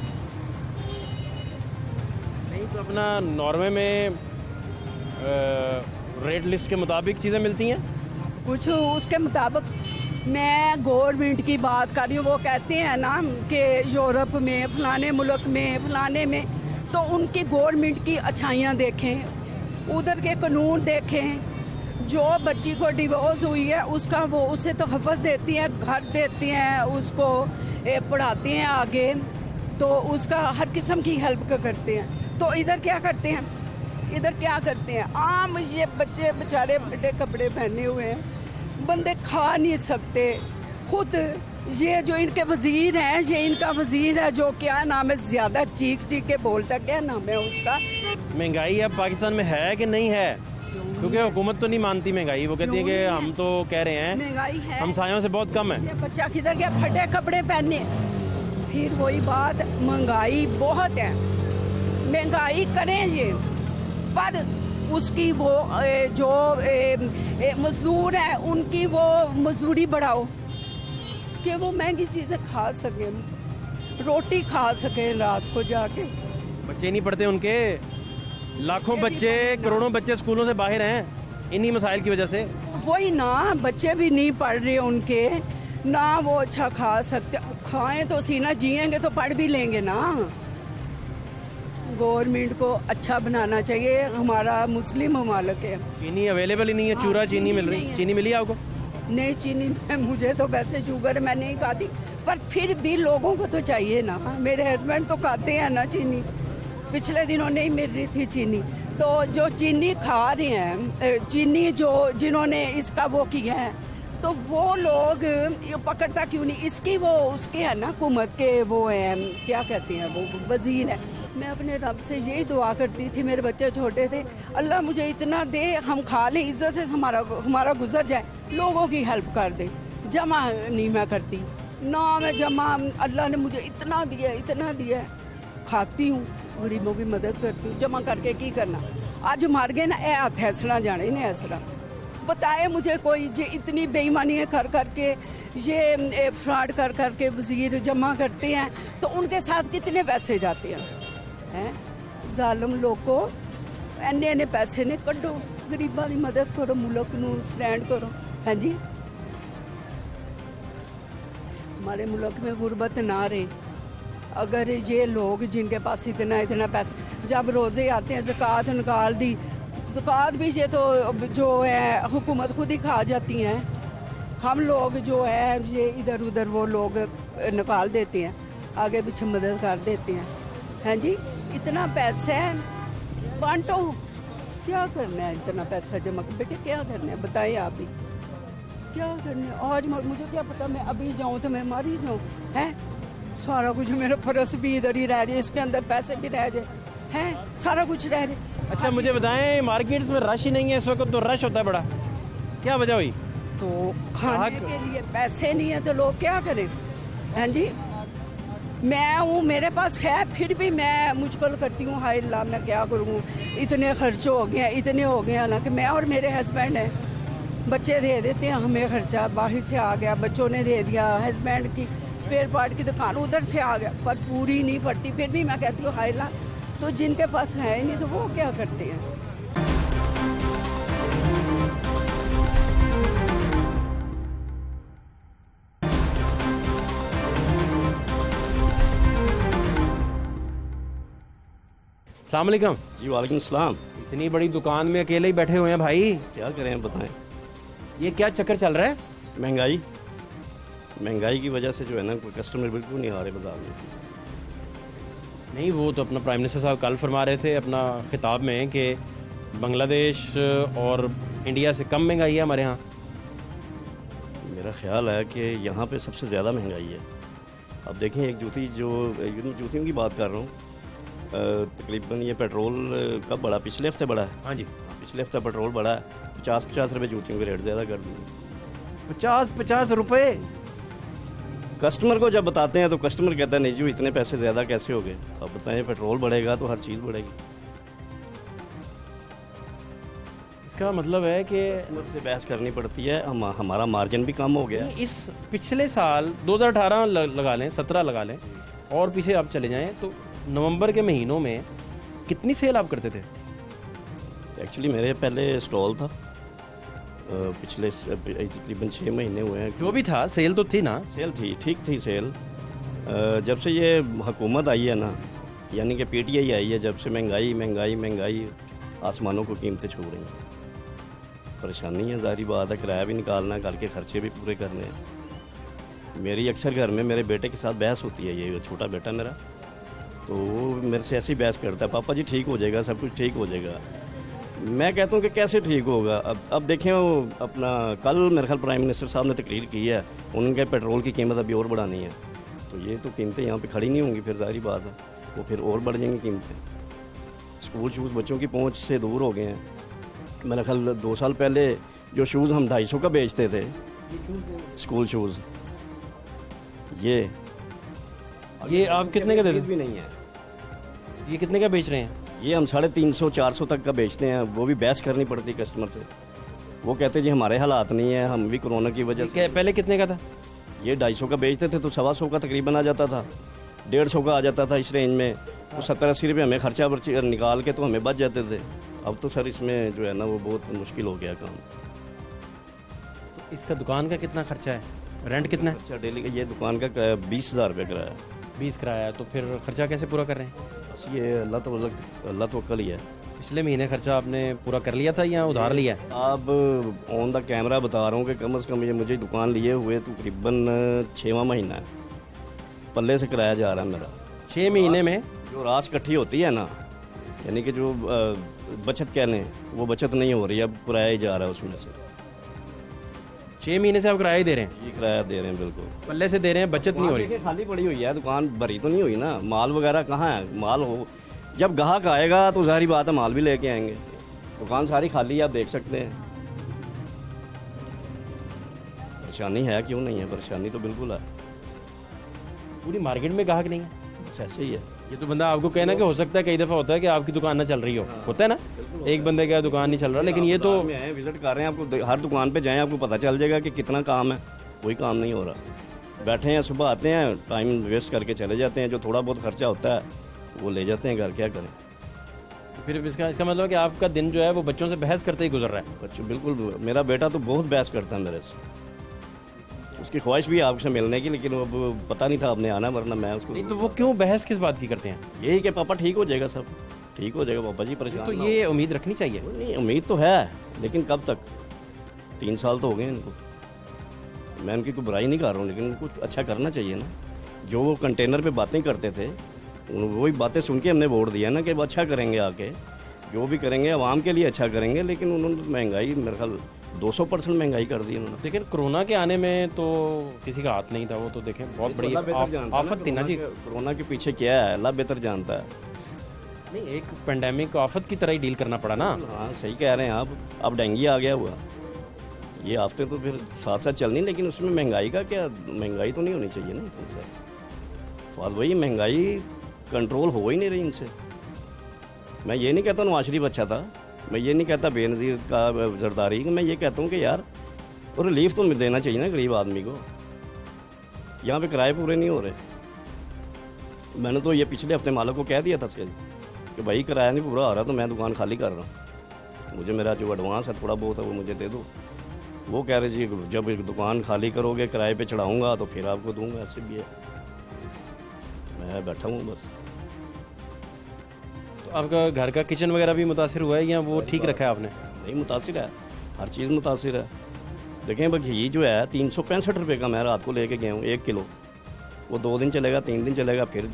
नहीं तो अपना नॉर्वे में रेट लिस्ट के मुताबिक चीज़ें मिलती हैं कुछ उसके मुताबिक। मैं गवर्नमेंट की बात कर रही हूँ, वो कहते हैं ना कि यूरोप में फलाने मुल्क में फलाने में, तो उनकी गवर्नमेंट की अच्छाइयाँ देखें, उधर के कानून देखें। जो बच्ची को डिवोर्स हुई है उसका वो उसे तो हफ़्ज़ देती हैं, घर देती हैं, उसको पढ़ाते हैं आगे, तो उसका हर किस्म की हेल्प करते हैं। तो इधर क्या करते हैं? इधर क्या करते हैं? आम ये बच्चे बेचारे बड़े कपड़े पहने हुए हैं, बंदे खा नहीं सकते खुद। ये जो इनके वजीर हैं, ये इनका वजीर है जो क्या नाम है, ज़्यादा चीख के बोलता, क्या नाम है उसका? महंगाई अब पाकिस्तान में है कि नहीं है? क्योंकि हुकूमत तो नहीं मानती महंगाई, वो कहती है कि हम तो कह रहे हैं महंगाई है, हमसायों से बहुत कम है। ये बच्चा किधर गया? फटे कपड़े पहने। फिर वही बात, महंगाई बहुत है, महंगाई करें ये, पर उसकी वो जो मजदूर है उनकी वो मजदूरी बढ़ाओ कि वो महंगी चीज़ें खा सकें, रोटी खा सकें रात को जाके। बच्चे नहीं पढ़ते उनके, लाखों बच्चे, करोड़ों बच्चे स्कूलों से बाहर हैं इन्हीं मसाइल की वजह से। वही ना, बच्चे भी नहीं पढ़ रहे उनके, ना वो अच्छा खा सकते। खाएं तो सीना जिएंगे तो पढ़ भी लेंगे ना। गवर्नमेंट को अच्छा बनाना चाहिए। हमारा मुस्लिम ममालिक है, चीनी अवेलेबल ही नहीं है, चूरा चीनी मिल रही। चीनी मिली आपको? नहीं चीनी मुझे तो वैसे शुगर मैं नहीं खाती, पर फिर भी लोगों को तो चाहिए ना। मेरे हस्बैंड तो खाते हैं ना चीनी, पिछले दिनों नहीं मिल रही थी चीनी। तो जो चीनी खा रहे हैं, चीनी जो जिन्होंने इसका वो किया है, तो वो लोग पकड़ता क्यों नहीं? इसकी वो उसके है ना हुकूमत के वो हैं, क्या कहते हैं वो वजीर है। मैं अपने रब से यही दुआ करती थी, मेरे बच्चे छोटे थे, अल्लाह मुझे इतना दे हम खा लें, इज्जत से हमारा गुजर जाए, लोगों की हेल्प कर दे। जमा नहीं मैं करती ना, मैं जमा, अल्लाह ने मुझे इतना दिया, खाती हूँ, गरीबों की मदद करती हूँ। जमा करके की करना? आज मार गए ना, ए हाथ हैसला जाने ने हैसला। बताए मुझे कोई जो इतनी बेईमानी कर करके, ये फ्रॉड कर करके वजीर जमा करते हैं, तो उनके साथ कितने पैसे जाते हैं? जालिम लोगों, इन्ने पैसे ने कड्डो, गरीबों की मदद करो, मुल्क नू स्टैंड करो। हाँ जी, हमारे मुल्क में गुर्बत ना रहे। अगर ये लोग जिनके पास इतना पैसा, जब रोज़े आते हैं ज़कात निकाल दी, ज़कात भी ये तो जो है हुकूमत खुद ही खा जाती हैं। हम लोग जो है ये इधर उधर वो लोग निकाल देते हैं, आगे पीछे मदद कर देते हैं। हैं जी, इतना पैसा है, बांटो। क्या करना है इतना पैसा जमा? बेटे क्या करना है बताएं आप भी, क्या करना है? आज मुझे क्या पता, मैं अभी जाऊँ तो मैं मर ही जाऊँ। है सारा कुछ, मेरा पर्स भी इधर ही रह जाए, इसके अंदर पैसे भी रह जाए, हैं सारा कुछ रह जाए। अच्छा मुझे बताएं, मार्केट्स में रश ही नहीं है इस वक्त, तो रश होता है बड़ा, क्या वजह हुई? तो खाने के लिए पैसे नहीं है तो लोग क्या करें? हैं जी, मैं हूँ, मेरे पास है, फिर भी मैं मुश्किल करती हूँ, हाय अल्लाह मैं क्या करूँ, इतने खर्च हो गए, इतने हो गए। हालांकि मैं और मेरे हस्बैंड हैं, बच्चे दे देते हैं हमें, खर्चा बाहर से आ गया, बच्चों ने दे दिया, हस्बैंड की स्पेयर पार्ट की दुकान उधर से आ गया, पर पूरी नहीं पड़ती। फिर भी मैं कहती हूँ हाय अल्लाह, तो जिनके पास है ही नहीं तो वो क्या करते हैं? अस्सलाम वालेकुम। जी वालेकुम सलाम। इतनी बड़ी दुकान में अकेले ही बैठे हुए हैं भाई, क्या करें बताएं। ये क्या चक्कर चल रहा है? महंगाई की वजह से जो है ना कोई कस्टमर बिल्कुल नहीं आ रहे बाजार में। नहीं, वो तो अपना प्राइम मिनिस्टर साहब कल फरमा रहे थे अपना खिताब में कि बांग्लादेश और इंडिया से कम महंगाई है हमारे यहाँ। मेरा ख्याल है कि यहाँ पे सबसे ज़्यादा महंगाई है। अब देखें, एक जूतियों की बात कर रहा हूँ, तकरीबन ये पेट्रोल कब बढ़ा? पिछले हफ्ते बढ़ा है। हाँ जी, पिछले हफ्ते पेट्रोल बढ़ा है, 50 रुपये जूतियों के रेट ज़्यादा कर दिए। 50 रुपये। कस्टमर को जब बताते हैं तो कस्टमर कहता है नहीं जी इतने पैसे ज़्यादा कैसे हो गए। अब बताएं, पेट्रोल बढ़ेगा तो हर चीज़ बढ़ेगी। इसका मतलब है कि कस्टमर से बहस करनी पड़ती है। हमारा मार्जिन भी कम हो गया है। इस पिछले साल 2018 लगा लें, 17 लगा लें और पीछे आप चले जाएं तो नवंबर के महीनों में कितनी सेल आप करते थे? एक्चुअली मेरे पहले स्टॉल था, पिछले तकरीबन 6 महीने हुए हैं। जो भी था, सेल तो थी ना? सेल थी, ठीक थी सेल। जब से ये हुकूमत आई है ना, यानी कि PTI आई है, जब से महंगाई आसमानों को कीमतें छू रही हैं। परेशानी है, ज़ाहिर बात है, किराया भी निकालना है, घर के खर्चे भी पूरे करने हैं। मेरी अक्सर घर में मेरे बेटे के साथ बहस होती है, ये छोटा बेटा मेरा, तो वो मेरे से ऐसी बहस करता है, पापा जी ठीक हो जाएगा, सब कुछ ठीक हो जाएगा। मैं कहता हूँ कि कैसे ठीक होगा। अब देखें, वो अपना कल मेरे ख्याल प्राइम मिनिस्टर साहब ने तकरीर की है, उनके पेट्रोल की कीमत अभी और बढ़ानी है, तो ये तो कीमतें यहाँ पे खड़ी नहीं होंगी, फिर ज़ाहिर बात है वो फिर और बढ़ जाएंगी कीमतें। स्कूल शूज़ बच्चों की पहुँच से दूर हो गए हैं। मेरा ख्याल 2 साल पहले जो शूज़ हम 250 का बेचते थे, स्कूल शूज़, ये आप कितने का देते भी नहीं है। ये कितने का बेच रहे हैं? ये हम 350-400 तक का बेचते हैं। वो भी बहस करनी पड़ती है कस्टमर से। वो कहते जी हमारे हालात नहीं है, हम भी कोरोना की वजह से। पहले कितने का था? ये 250 का बेचते थे तो 125 का तकरीबन आ जाता था, 150 का आ जाता था, इस रेंज में। तो 70-80 रुपये हमें खर्चा निकाल के तो हमें बच जाते थे। अब तो सर इसमें जो है ना वो बहुत मुश्किल हो गया काम। तो इसका दुकान का कितना खर्चा है? रेंट कितना है? अच्छा, डेली का ये दुकान का 20,000 रुपये किराया है। 20 किराया है, तो फिर खर्चा कैसे पूरा कर रहे हैं? बस ये अल्लाह तवक्कल ही है। पिछले महीने खर्चा आपने पूरा कर लिया था या उधार लिया है? अब ऑन द कैमरा बता रहा हूँ कि कम से कम ये मुझे दुकान लिए हुए तकरीबन 6वां महीना है, पल्ले से किराया जा रहा है मेरा। 6 महीने में जो रास इकट्ठी होती है ना, यानी कि जो बचत कह लें, वो बचत नहीं हो रही, अब किराया ही जा रहा है उसमें से। 6 महीने से आप किराया दे रहे हैं? ये किराया दे रहे हैं, बिल्कुल पल्ले से दे रहे हैं, बचत नहीं हो रही। खाली पड़ी हुई है दुकान, भरी तो नहीं हुई ना। माल वगैरह कहाँ है? माल हो, जब ग्राहक आएगा तो जाहिर बात है माल भी लेके आएंगे। दुकान सारी खाली है, आप देख सकते हैं। परेशानी है, क्यों नहीं है? परेशानी तो बिल्कुल है। पूरी मार्केट में ग्राहक नहीं है, बस ऐसे ही है। ये तो बंदा आपको कहना कि हो सकता है कई दफ़ा होता है कि आपकी दुकान ना चल रही हो, होता है ना, एक बंदे का दुकान नहीं चल रहा, लेकिन ये तो विजिट कर रहे हैं, आपको हर दुकान पे जाएं, आपको पता चल जाएगा कि कितना काम है। कोई काम नहीं हो रहा। बैठे हैं, सुबह आते हैं, टाइम वेस्ट करके चले जाते हैं, जो थोड़ा बहुत खर्चा होता है वो ले जाते हैं घर। क्या करें फिर? इसका मतलब है कि आपका दिन जो है वो बच्चों से बहस करते ही गुजर रहा है। बच्चों, बिल्कुल। मेरा बेटा तो बहुत बहस करता है मेरे से, उसकी ख्वाहिश भी है आपसे मिलने की, लेकिन अब पता नहीं था आपने आना, वरना मैं उसको। नहीं तो वो क्यों बहस किस बात की करते हैं? यही कि पापा ठीक हो जाएगा, सब ठीक हो जाएगा पापा जी, परेशान तो ना ये उम्मीद रखनी चाहिए। हो। नहीं, उम्मीद तो है, लेकिन कब तक? 3 साल तो हो गए इनको। मैं उनकी कोई बुराई नहीं कर रहा हूँ, लेकिन कुछ अच्छा करना चाहिए ना। जो वो कंटेनर पे बातें करते थे, वही बातें सुन के हमने वोट दिया ना कि वो अच्छा करेंगे, आके जो भी करेंगे आवाम के लिए अच्छा करेंगे। लेकिन उन्होंने महंगाई, मेरे ख्याल 200% महंगाई कर दी उन्होंने। लेकिन कोरोना के आने में तो किसी का हाथ नहीं था, वो तो देखें बहुत बड़ी आफत थी ना जी। कोरोना के पीछे क्या है अल्लाह बेहतर जानता है। नहीं, एक पेंडेमिक आफत की तरह ही डील करना पड़ा ना। हाँ, सही कह रहे हैं आप। अब डेंगू आ गया हुआ, ये आफतें तो फिर साथ साथ चलनी, लेकिन उसमें महंगाई का क्या? महंगाई तो नहीं होनी चाहिए ना। तो वही महंगाई कंट्रोल हो ही नहीं रही इनसे। मैं ये नहीं कहता नवाज शरीफ अच्छा था, मैं ये नहीं कहता बेनज़ीर का जरदारी, मैं ये कहता हूँ कि यार और रिलीफ तो देना चाहिए ना गरीब आदमी को। यहाँ पे किराए पूरे नहीं हो रहे। मैंने तो ये पिछले हफ्ते मालिक को कह दिया था कि भाई किराया नहीं पूरा आ रहा तो मैं दुकान खाली कर रहा हूँ, मुझे मेरा जो एडवांस है थोड़ा बहुत है वो मुझे दे दो। वो कह रहे जी जब दुकान खाली करोगे किराए पे चढ़ाऊँगा तो फिर आपको दूँगा। ऐसे भी है, मैं बैठा हूँ बस। तो आपका घर का किचन वगैरह भी मुतासिर हुआ है या वो ठीक रखा है आपने? नहीं, मुतासिर है, हर चीज़ मुतासिर है। देखें भाई, घी जो है 365 रुपये का मैं रात को लेके गया हूँ 1 किलो। वो 2 दिन चलेगा, 3 दिन चलेगा, फिर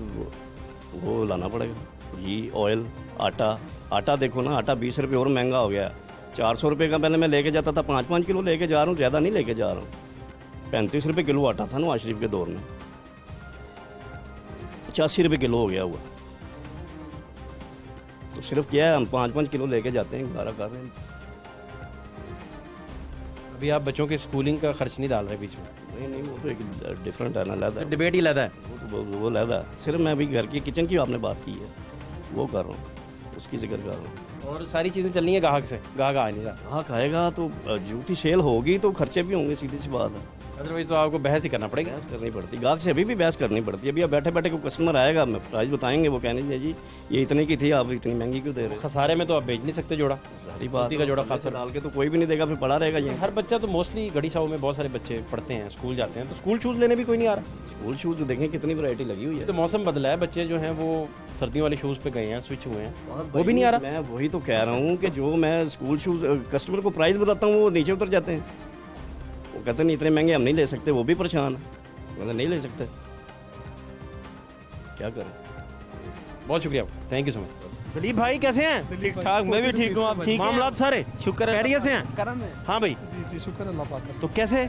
वो लाना पड़ेगा। घी, ऑयल, आटा देखो ना, आटा 20 रुपये और महंगा हो गया। 400 रुपये का पहले मैं लेके जाता था, 5-5 किलो लेके जा रहा हूँ, ज़्यादा नहीं लेके जा रहा हूँ। 35 रुपये किलो आटा था नवाज शरीफ के दौर में, 85 रुपये किलो हो गया हुआ। तो सिर्फ क्या है, हम 5-5 किलो लेके जाते हैं, गुजारा कर रहे हैं। अभी आप बच्चों के स्कूलिंग का खर्च नहीं डाल रहे बीच में? नहीं, वो तो एक डिफरेंट है ना, अलग है, डिबेट ही अलग है। वो अलग है। सिर्फ मैं अभी घर की किचन की आपने बात की है, वो कर रहा हूँ, उसकी जिक्र कर रहा हूँ। और सारी चीज़ें चलनी है ग्राहक से, ग्राहक आ नहीं रहा। ग्राहक आएगा तो जूती सेल होगी तो खर्चे भी होंगे, सीधी सी बात है। अदरवाइज तो आपको बहस ही करना पड़ेगा। बहस करनी पड़ती, ग्राहक से अभी भी बहस करनी पड़ती है। अभी आप बैठे बैठे कोई कस्टमर आएगा, मैं प्राइस बताएंगे, वो कहने दीजिए जी ये इतने की थी, आप इतनी महंगी क्यों दे रहे हो? खसारे में तो आप बेच नहीं सकते जोड़ा, सारी बात का जोड़ा खास डाल के तो कोई भी नहीं देगा, फिर पड़ा रहेगा ये। हर बच्चा तो मोस्टली गढ़ी साहू में बहुत सारे बच्चे पढ़ते हैं, स्कूल जाते हैं, तो स्कूल शूज़ लेने भी कोई नहीं आ रहा। स्कूल शूज़ देखें कितनी वैरायटी लगी हुई है। तो मौसम बदला है, बच्चे जो हैं वो सर्दियों वाले शूज़ पे गए हैं, स्विच हुए हैं, वो भी नहीं आ रहा। मैं वही तो कह रहा हूँ कि जो मैं स्कूल शूज़ कस्टमर को प्राइस बताता हूँ, वो नीचे उतर जाते हैं। वो कहते हैं नहीं इतने महंगे हम नहीं ले सकते, वो भी परेशान है, मतलब नहीं ले सकते, क्या करें। बहुत शुक्रिया, thank you so much. Dilip भाई कैसे हैं? ठीक ठाक, मैं भी ठीक हूँ, आप ठीक हैं? मामला सारे शुक्र है, खैरियत से हैं? करम है। हाँ भाई, जी जी, शुक्र अल्लाह पाक का। तो कैसे?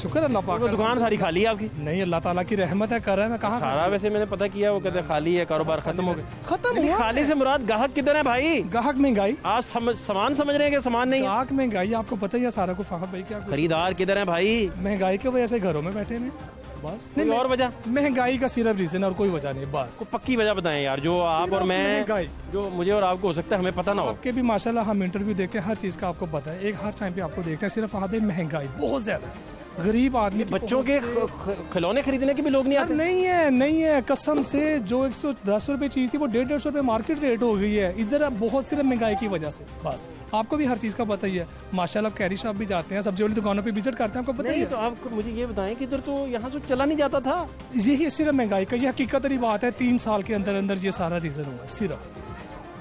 शुक्र अल्लाह पाक तो का। दुकान सारी खाली है आपकी? नहीं, अल्लाह ताला की रहमत है, करम है। कहाँ सारा वैसे मैंने पता किया, वो कहते हैं खाली है, कारोबार खत्म हो गया। खत्म लेकिन हुआ? खाली से मुराद ग्राहक किधर है भाई? ग्राहक महंगाई, आप सामान समझ रहे हैं कि सामान नहीं है? ग्राहक महंगाई, आपको पता ही है सारा को। फाहद भाई क्या खरीदार किधर है भाई? महंगाई की वजह से घरों में बैठे हैं बस। कोई और वजह? महंगाई का सिर्फ रीजन और कोई वजह नहीं, बस। को पक्की वजह बताएं यार, जो आप और मैं, महंगाई। जो मुझे और आपको हो सकता है हमें पता ना हो। आपके भी माशाल्लाह हम इंटरव्यू देखते हैं, हर चीज़ का आपको पता है, एक हर टाइम पे आपको देखते हैं। सिर्फ फाहद महंगाई बहुत ज्यादा है, गरीब आदमी बच्चों के खिलौने खरीदने के भी लोग नहीं आते? नहीं है कसम से। जो 110 रुपए चीज थी वो 150 रुपए मार्केट रेट हो गई है इधर। अब बहुत सिर्फ महंगाई की वजह से, बस। आपको भी हर चीज का पता ही है माशाल्लाह। आप कैरी शॉप भी जाते हैं, सब्जी वाली दुकानों पे विजिट करते हैं, आपको पता ही है। तो आप मुझे ये बताएं कि इधर तो यहाँ से चला नहीं जाता था। यही सिर्फ महंगाई का, ये हकीकत वाली बात है। 3 साल के अंदर अंदर ये सारा रीजन हुआ सिर्फ।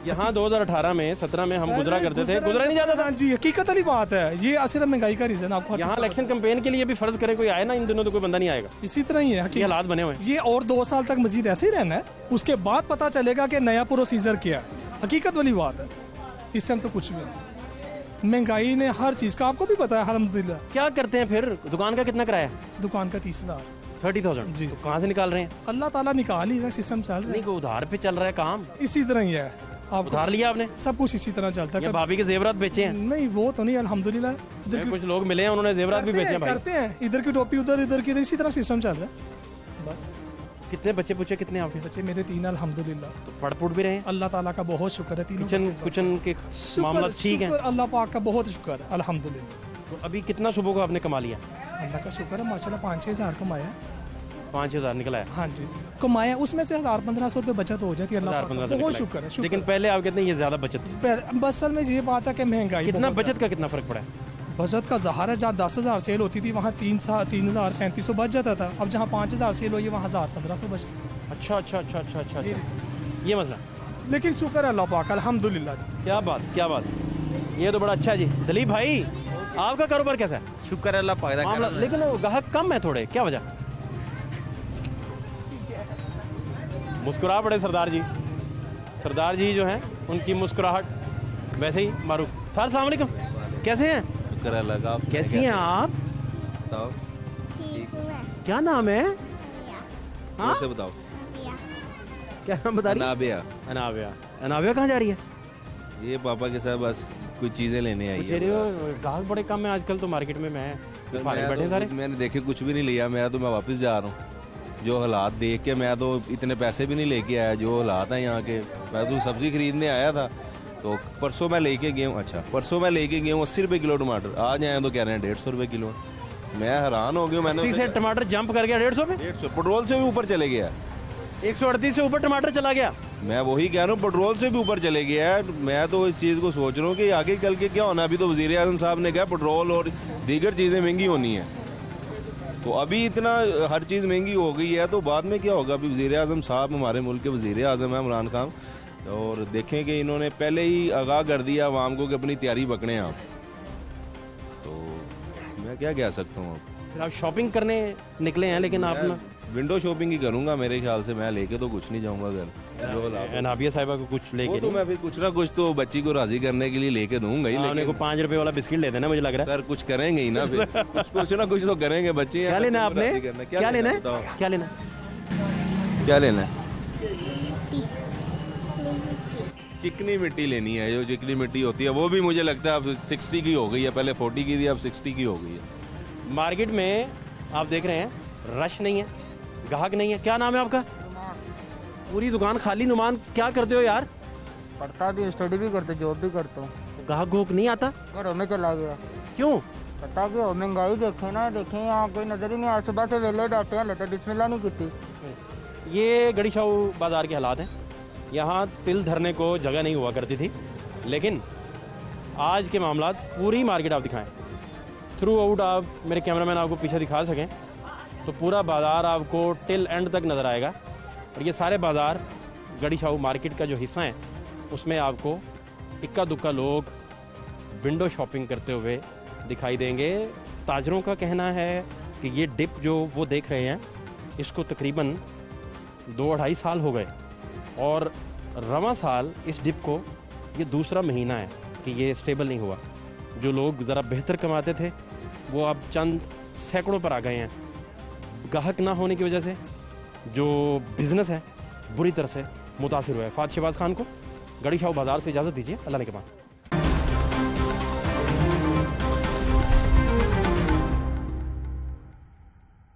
यहाँ 2018 में 17 में हम गुजरा करते थे, गुजरा नहीं जाता था जी, हकीकत वाली बात है। ये सिर्फ महंगाई का रीजन आपको। यहाँ इलेक्शन कैंपेन के लिए भी फर्ज करें कोई आए ना, इन दिनों तो कोई बंदा नहीं आएगा। इसी तरह ही है, ये हालात बने हुए हैं। ये और 2 साल तक मजीद ऐसे ही रहना है, उसके बाद पता चलेगा कि नया प्रोसीजर क्या है। हकीकत वाली बात है, इस टाइम तो कुछ भी नहीं। महंगाई ने हर चीज का, आपको भी पता है अल्हम्दुलिल्लाह। क्या करते हैं फिर? दुकान का कितना किराया? दुकान का 30,000। 30,000 जी। तो कहाँ से निकाल रहे हैं? अल्लाह ताला निकाल ही रहा, सिस्टम चल रहा नहीं, कोई उधार पे चल रहा है काम? है। इसी तरह ही है। आप उधार लिया आपने? सब कुछ इसी तरह चलता या है। भाभी के जेवरात बेचे हैं? नहीं, वो तो नहीं, अल्हम्दुलिल्लाह। इधर कुछ लोग मिले हैं, उन्होंने जेवरात भी बेचे हैं भाई। करते हैं, इधर की टोपी उधर, इधर की इधर, इसी तरह सिस्टम चल रहा है, बस। कितने बच्चे पूछे? कितने आपके बच्चे? मेरे 3 अल्हम्दुलिल्लाह। तो पढ़ पुढ़ भी रहे हैं? अल्लाह ताला का बहुत शुक्र है। तीनों किचन कुचन के मामला ठीक है? अल्लाह पाक का बहुत शुक्र है अल्हम्दुलिल्लाह। तो अभी कितना सुबह को आपने कमा लिया? अल्लाह का शुक्र है माशाल्लाह, 5-6 हज़ार कमाया। 5,000 निकला है? हाँ जी, कमाया। उसमें से 1,000-1,500 रुपए बचत हो जाती है। अल्लाह पाक का बहुत शुक्र है। लेकिन पहले आप कहते हैं ये ज्यादा बचत। बस असल में ये बात है कि महंगाई। कितना बचत का कितना फर्क पड़ा है? बचत का ज़ाहिर है, जहाँ 10,000 सेल होती थी वहाँ 3,000-3,500 बच जाता था। अब जहाँ 5,000 सेल हुई वहाँ 1,000-1,500 बचता। अच्छा, ये मसला। लेकिन शुक्र है अल्लाह पाक अल्हम्दुलिल्लाह जी। क्या बात, ये तो बड़ा अच्छा जी। दिलीप भाई, आपका कारोबार कैसा है? शुक्र है अल्लाह पाक दा मामला, लेकिन ग्राहक कम है थोड़े, क्या वजह? मुस्कुरा पड़े सरदार जी जो हैं उनकी मुस्कुराहट वैसे ही मारूफ। सर अस्सलाम वालेकुम, कैसे हैं? शुक्र है अल्लाह का। कैसी हैं आप? बताओ, क्या नाम है? हाँ, से बताओ। क्या नाम बता रही है? अनाबिया कहाँ जा रही है? ये पापा के साथ बस कुछ चीजें लेने आई है। ग्राहक बड़े कम है आजकल तो मार्केट में। मैं बैठे सारे, मैंने देखे कुछ भी नहीं लिया। मैं वापस जा रहा हूँ। जो हालात देख के मैं तो इतने पैसे भी नहीं लेके आया। जो हालात हैं यहाँ के, मैं तो सब्जी खरीदने आया था तो परसों मैं लेके गया हूँ। अच्छा, परसों मैं लेके गया हूँ 80 रुपये किलो टमाटर। आज आए तो कह रहे हैं 150 रुपये किलो। मैं हैरान हो गया। मैंने से टमाटर जंप कर गया 150 पे। 150 पेट्रोल से भी ऊपर चले गया। 138 से ऊपर टमाटर चला गया। मैं वही कह रहा हूँ, पेट्रोल से भी ऊपर चले गया है। मैं तो इस चीज़ को सोच रहा हूँ कि आगे चल के क्या होना। अभी तो वज़ीर आज़म साहब ने कहा पेट्रोल और दीगर चीज़ें महंगी होनी है। तो अभी इतना हर चीज़ महंगी हो गई है तो बाद में क्या होगा? अभी वज़ीर आज़म साहब, हमारे मुल्क के वज़ीर आज़म हैं इमरान खान, और देखें कि इन्होंने पहले ही आगाह कर दिया आवाम को कि अपनी तैयारी पकड़ें आप, तो मैं क्या कह सकता हूँ। फिर आप शॉपिंग करने निकले हैं, लेकिन आप ना विंडो शॉपिंग ही करूंगा मेरे ख्याल से, मैं लेके तो कुछ नहीं जाऊंगा घर। जो नाबिया साहिबा को कुछ लेके तो मैं फिर कुछ ना कुछ तो बच्ची को राजी करने के लिए लेके दूंगा ही। लेकिन को 5 रुपए वाला बिस्किट ले देना, मुझे लग रहा है। सर कुछ करेंगे ही ना, फिर कुछ ना कुछ तो करेंगे बच्चे। क्या लेना है आपने? क्या लेना है? क्या लेना क्या लेना है? चिकनी मिट्टी लेनी है। जो चिकनी मिट्टी होती है वो भी मुझे लगता है अब 60 की हो गई है, पहले 40 की थी, अब 60 की हो गई है। मार्केट में आप देख रहे हैं रश नहीं है, ग्राहक नहीं है। क्या नाम है आपका? पूरी दुकान खाली। नुमान क्या करते हो यार? पढ़ता भी, स्टडी भी करते, जॉब भी करता हूँ। ग्राहक घोक नहीं आता? घरों में चला गया। क्यों? पता क्यों? महंगाई देखे ना, देखे यहाँ कोई नजर ही नहीं। आज सुबह से वेले बैठे हैं, लेते बिस्मिल्लाह नहीं की। ये गड़ी शाहू बाजार के हालात हैं। यहाँ तिल धरने को जगह नहीं हुआ करती थी, लेकिन आज के मामलात पूरी मार्केट आप दिखाएं थ्रू आउट। आप मेरे कैमरामैन आपको पीछे दिखा सकें तो पूरा बाज़ार आपको टिल एंड तक नज़र आएगा। और ये सारे बाज़ार गड़ी शाहू मार्केट का जो हिस्सा है उसमें आपको इक्का दुक्का लोग विंडो शॉपिंग करते हुए दिखाई देंगे। ताजरों का कहना है कि ये डिप जो वो देख रहे हैं इसको तकरीबन 2-2.5 साल हो गए, और रवां साल इस डिप को ये दूसरा महीना है कि ये स्टेबल नहीं हुआ। जो लोग ज़रा बेहतर कमाते थे वो अब चंद सैकड़ों पर आ गए हैं। ग्राहक ना होने की वजह से जो बिज़नेस है बुरी तरह से मुतासिर हुआ है। फात शहबाज खान को गड़ी शाहू बाज़ार से इजाज़त दीजिए। अल्लाह ने के बाद।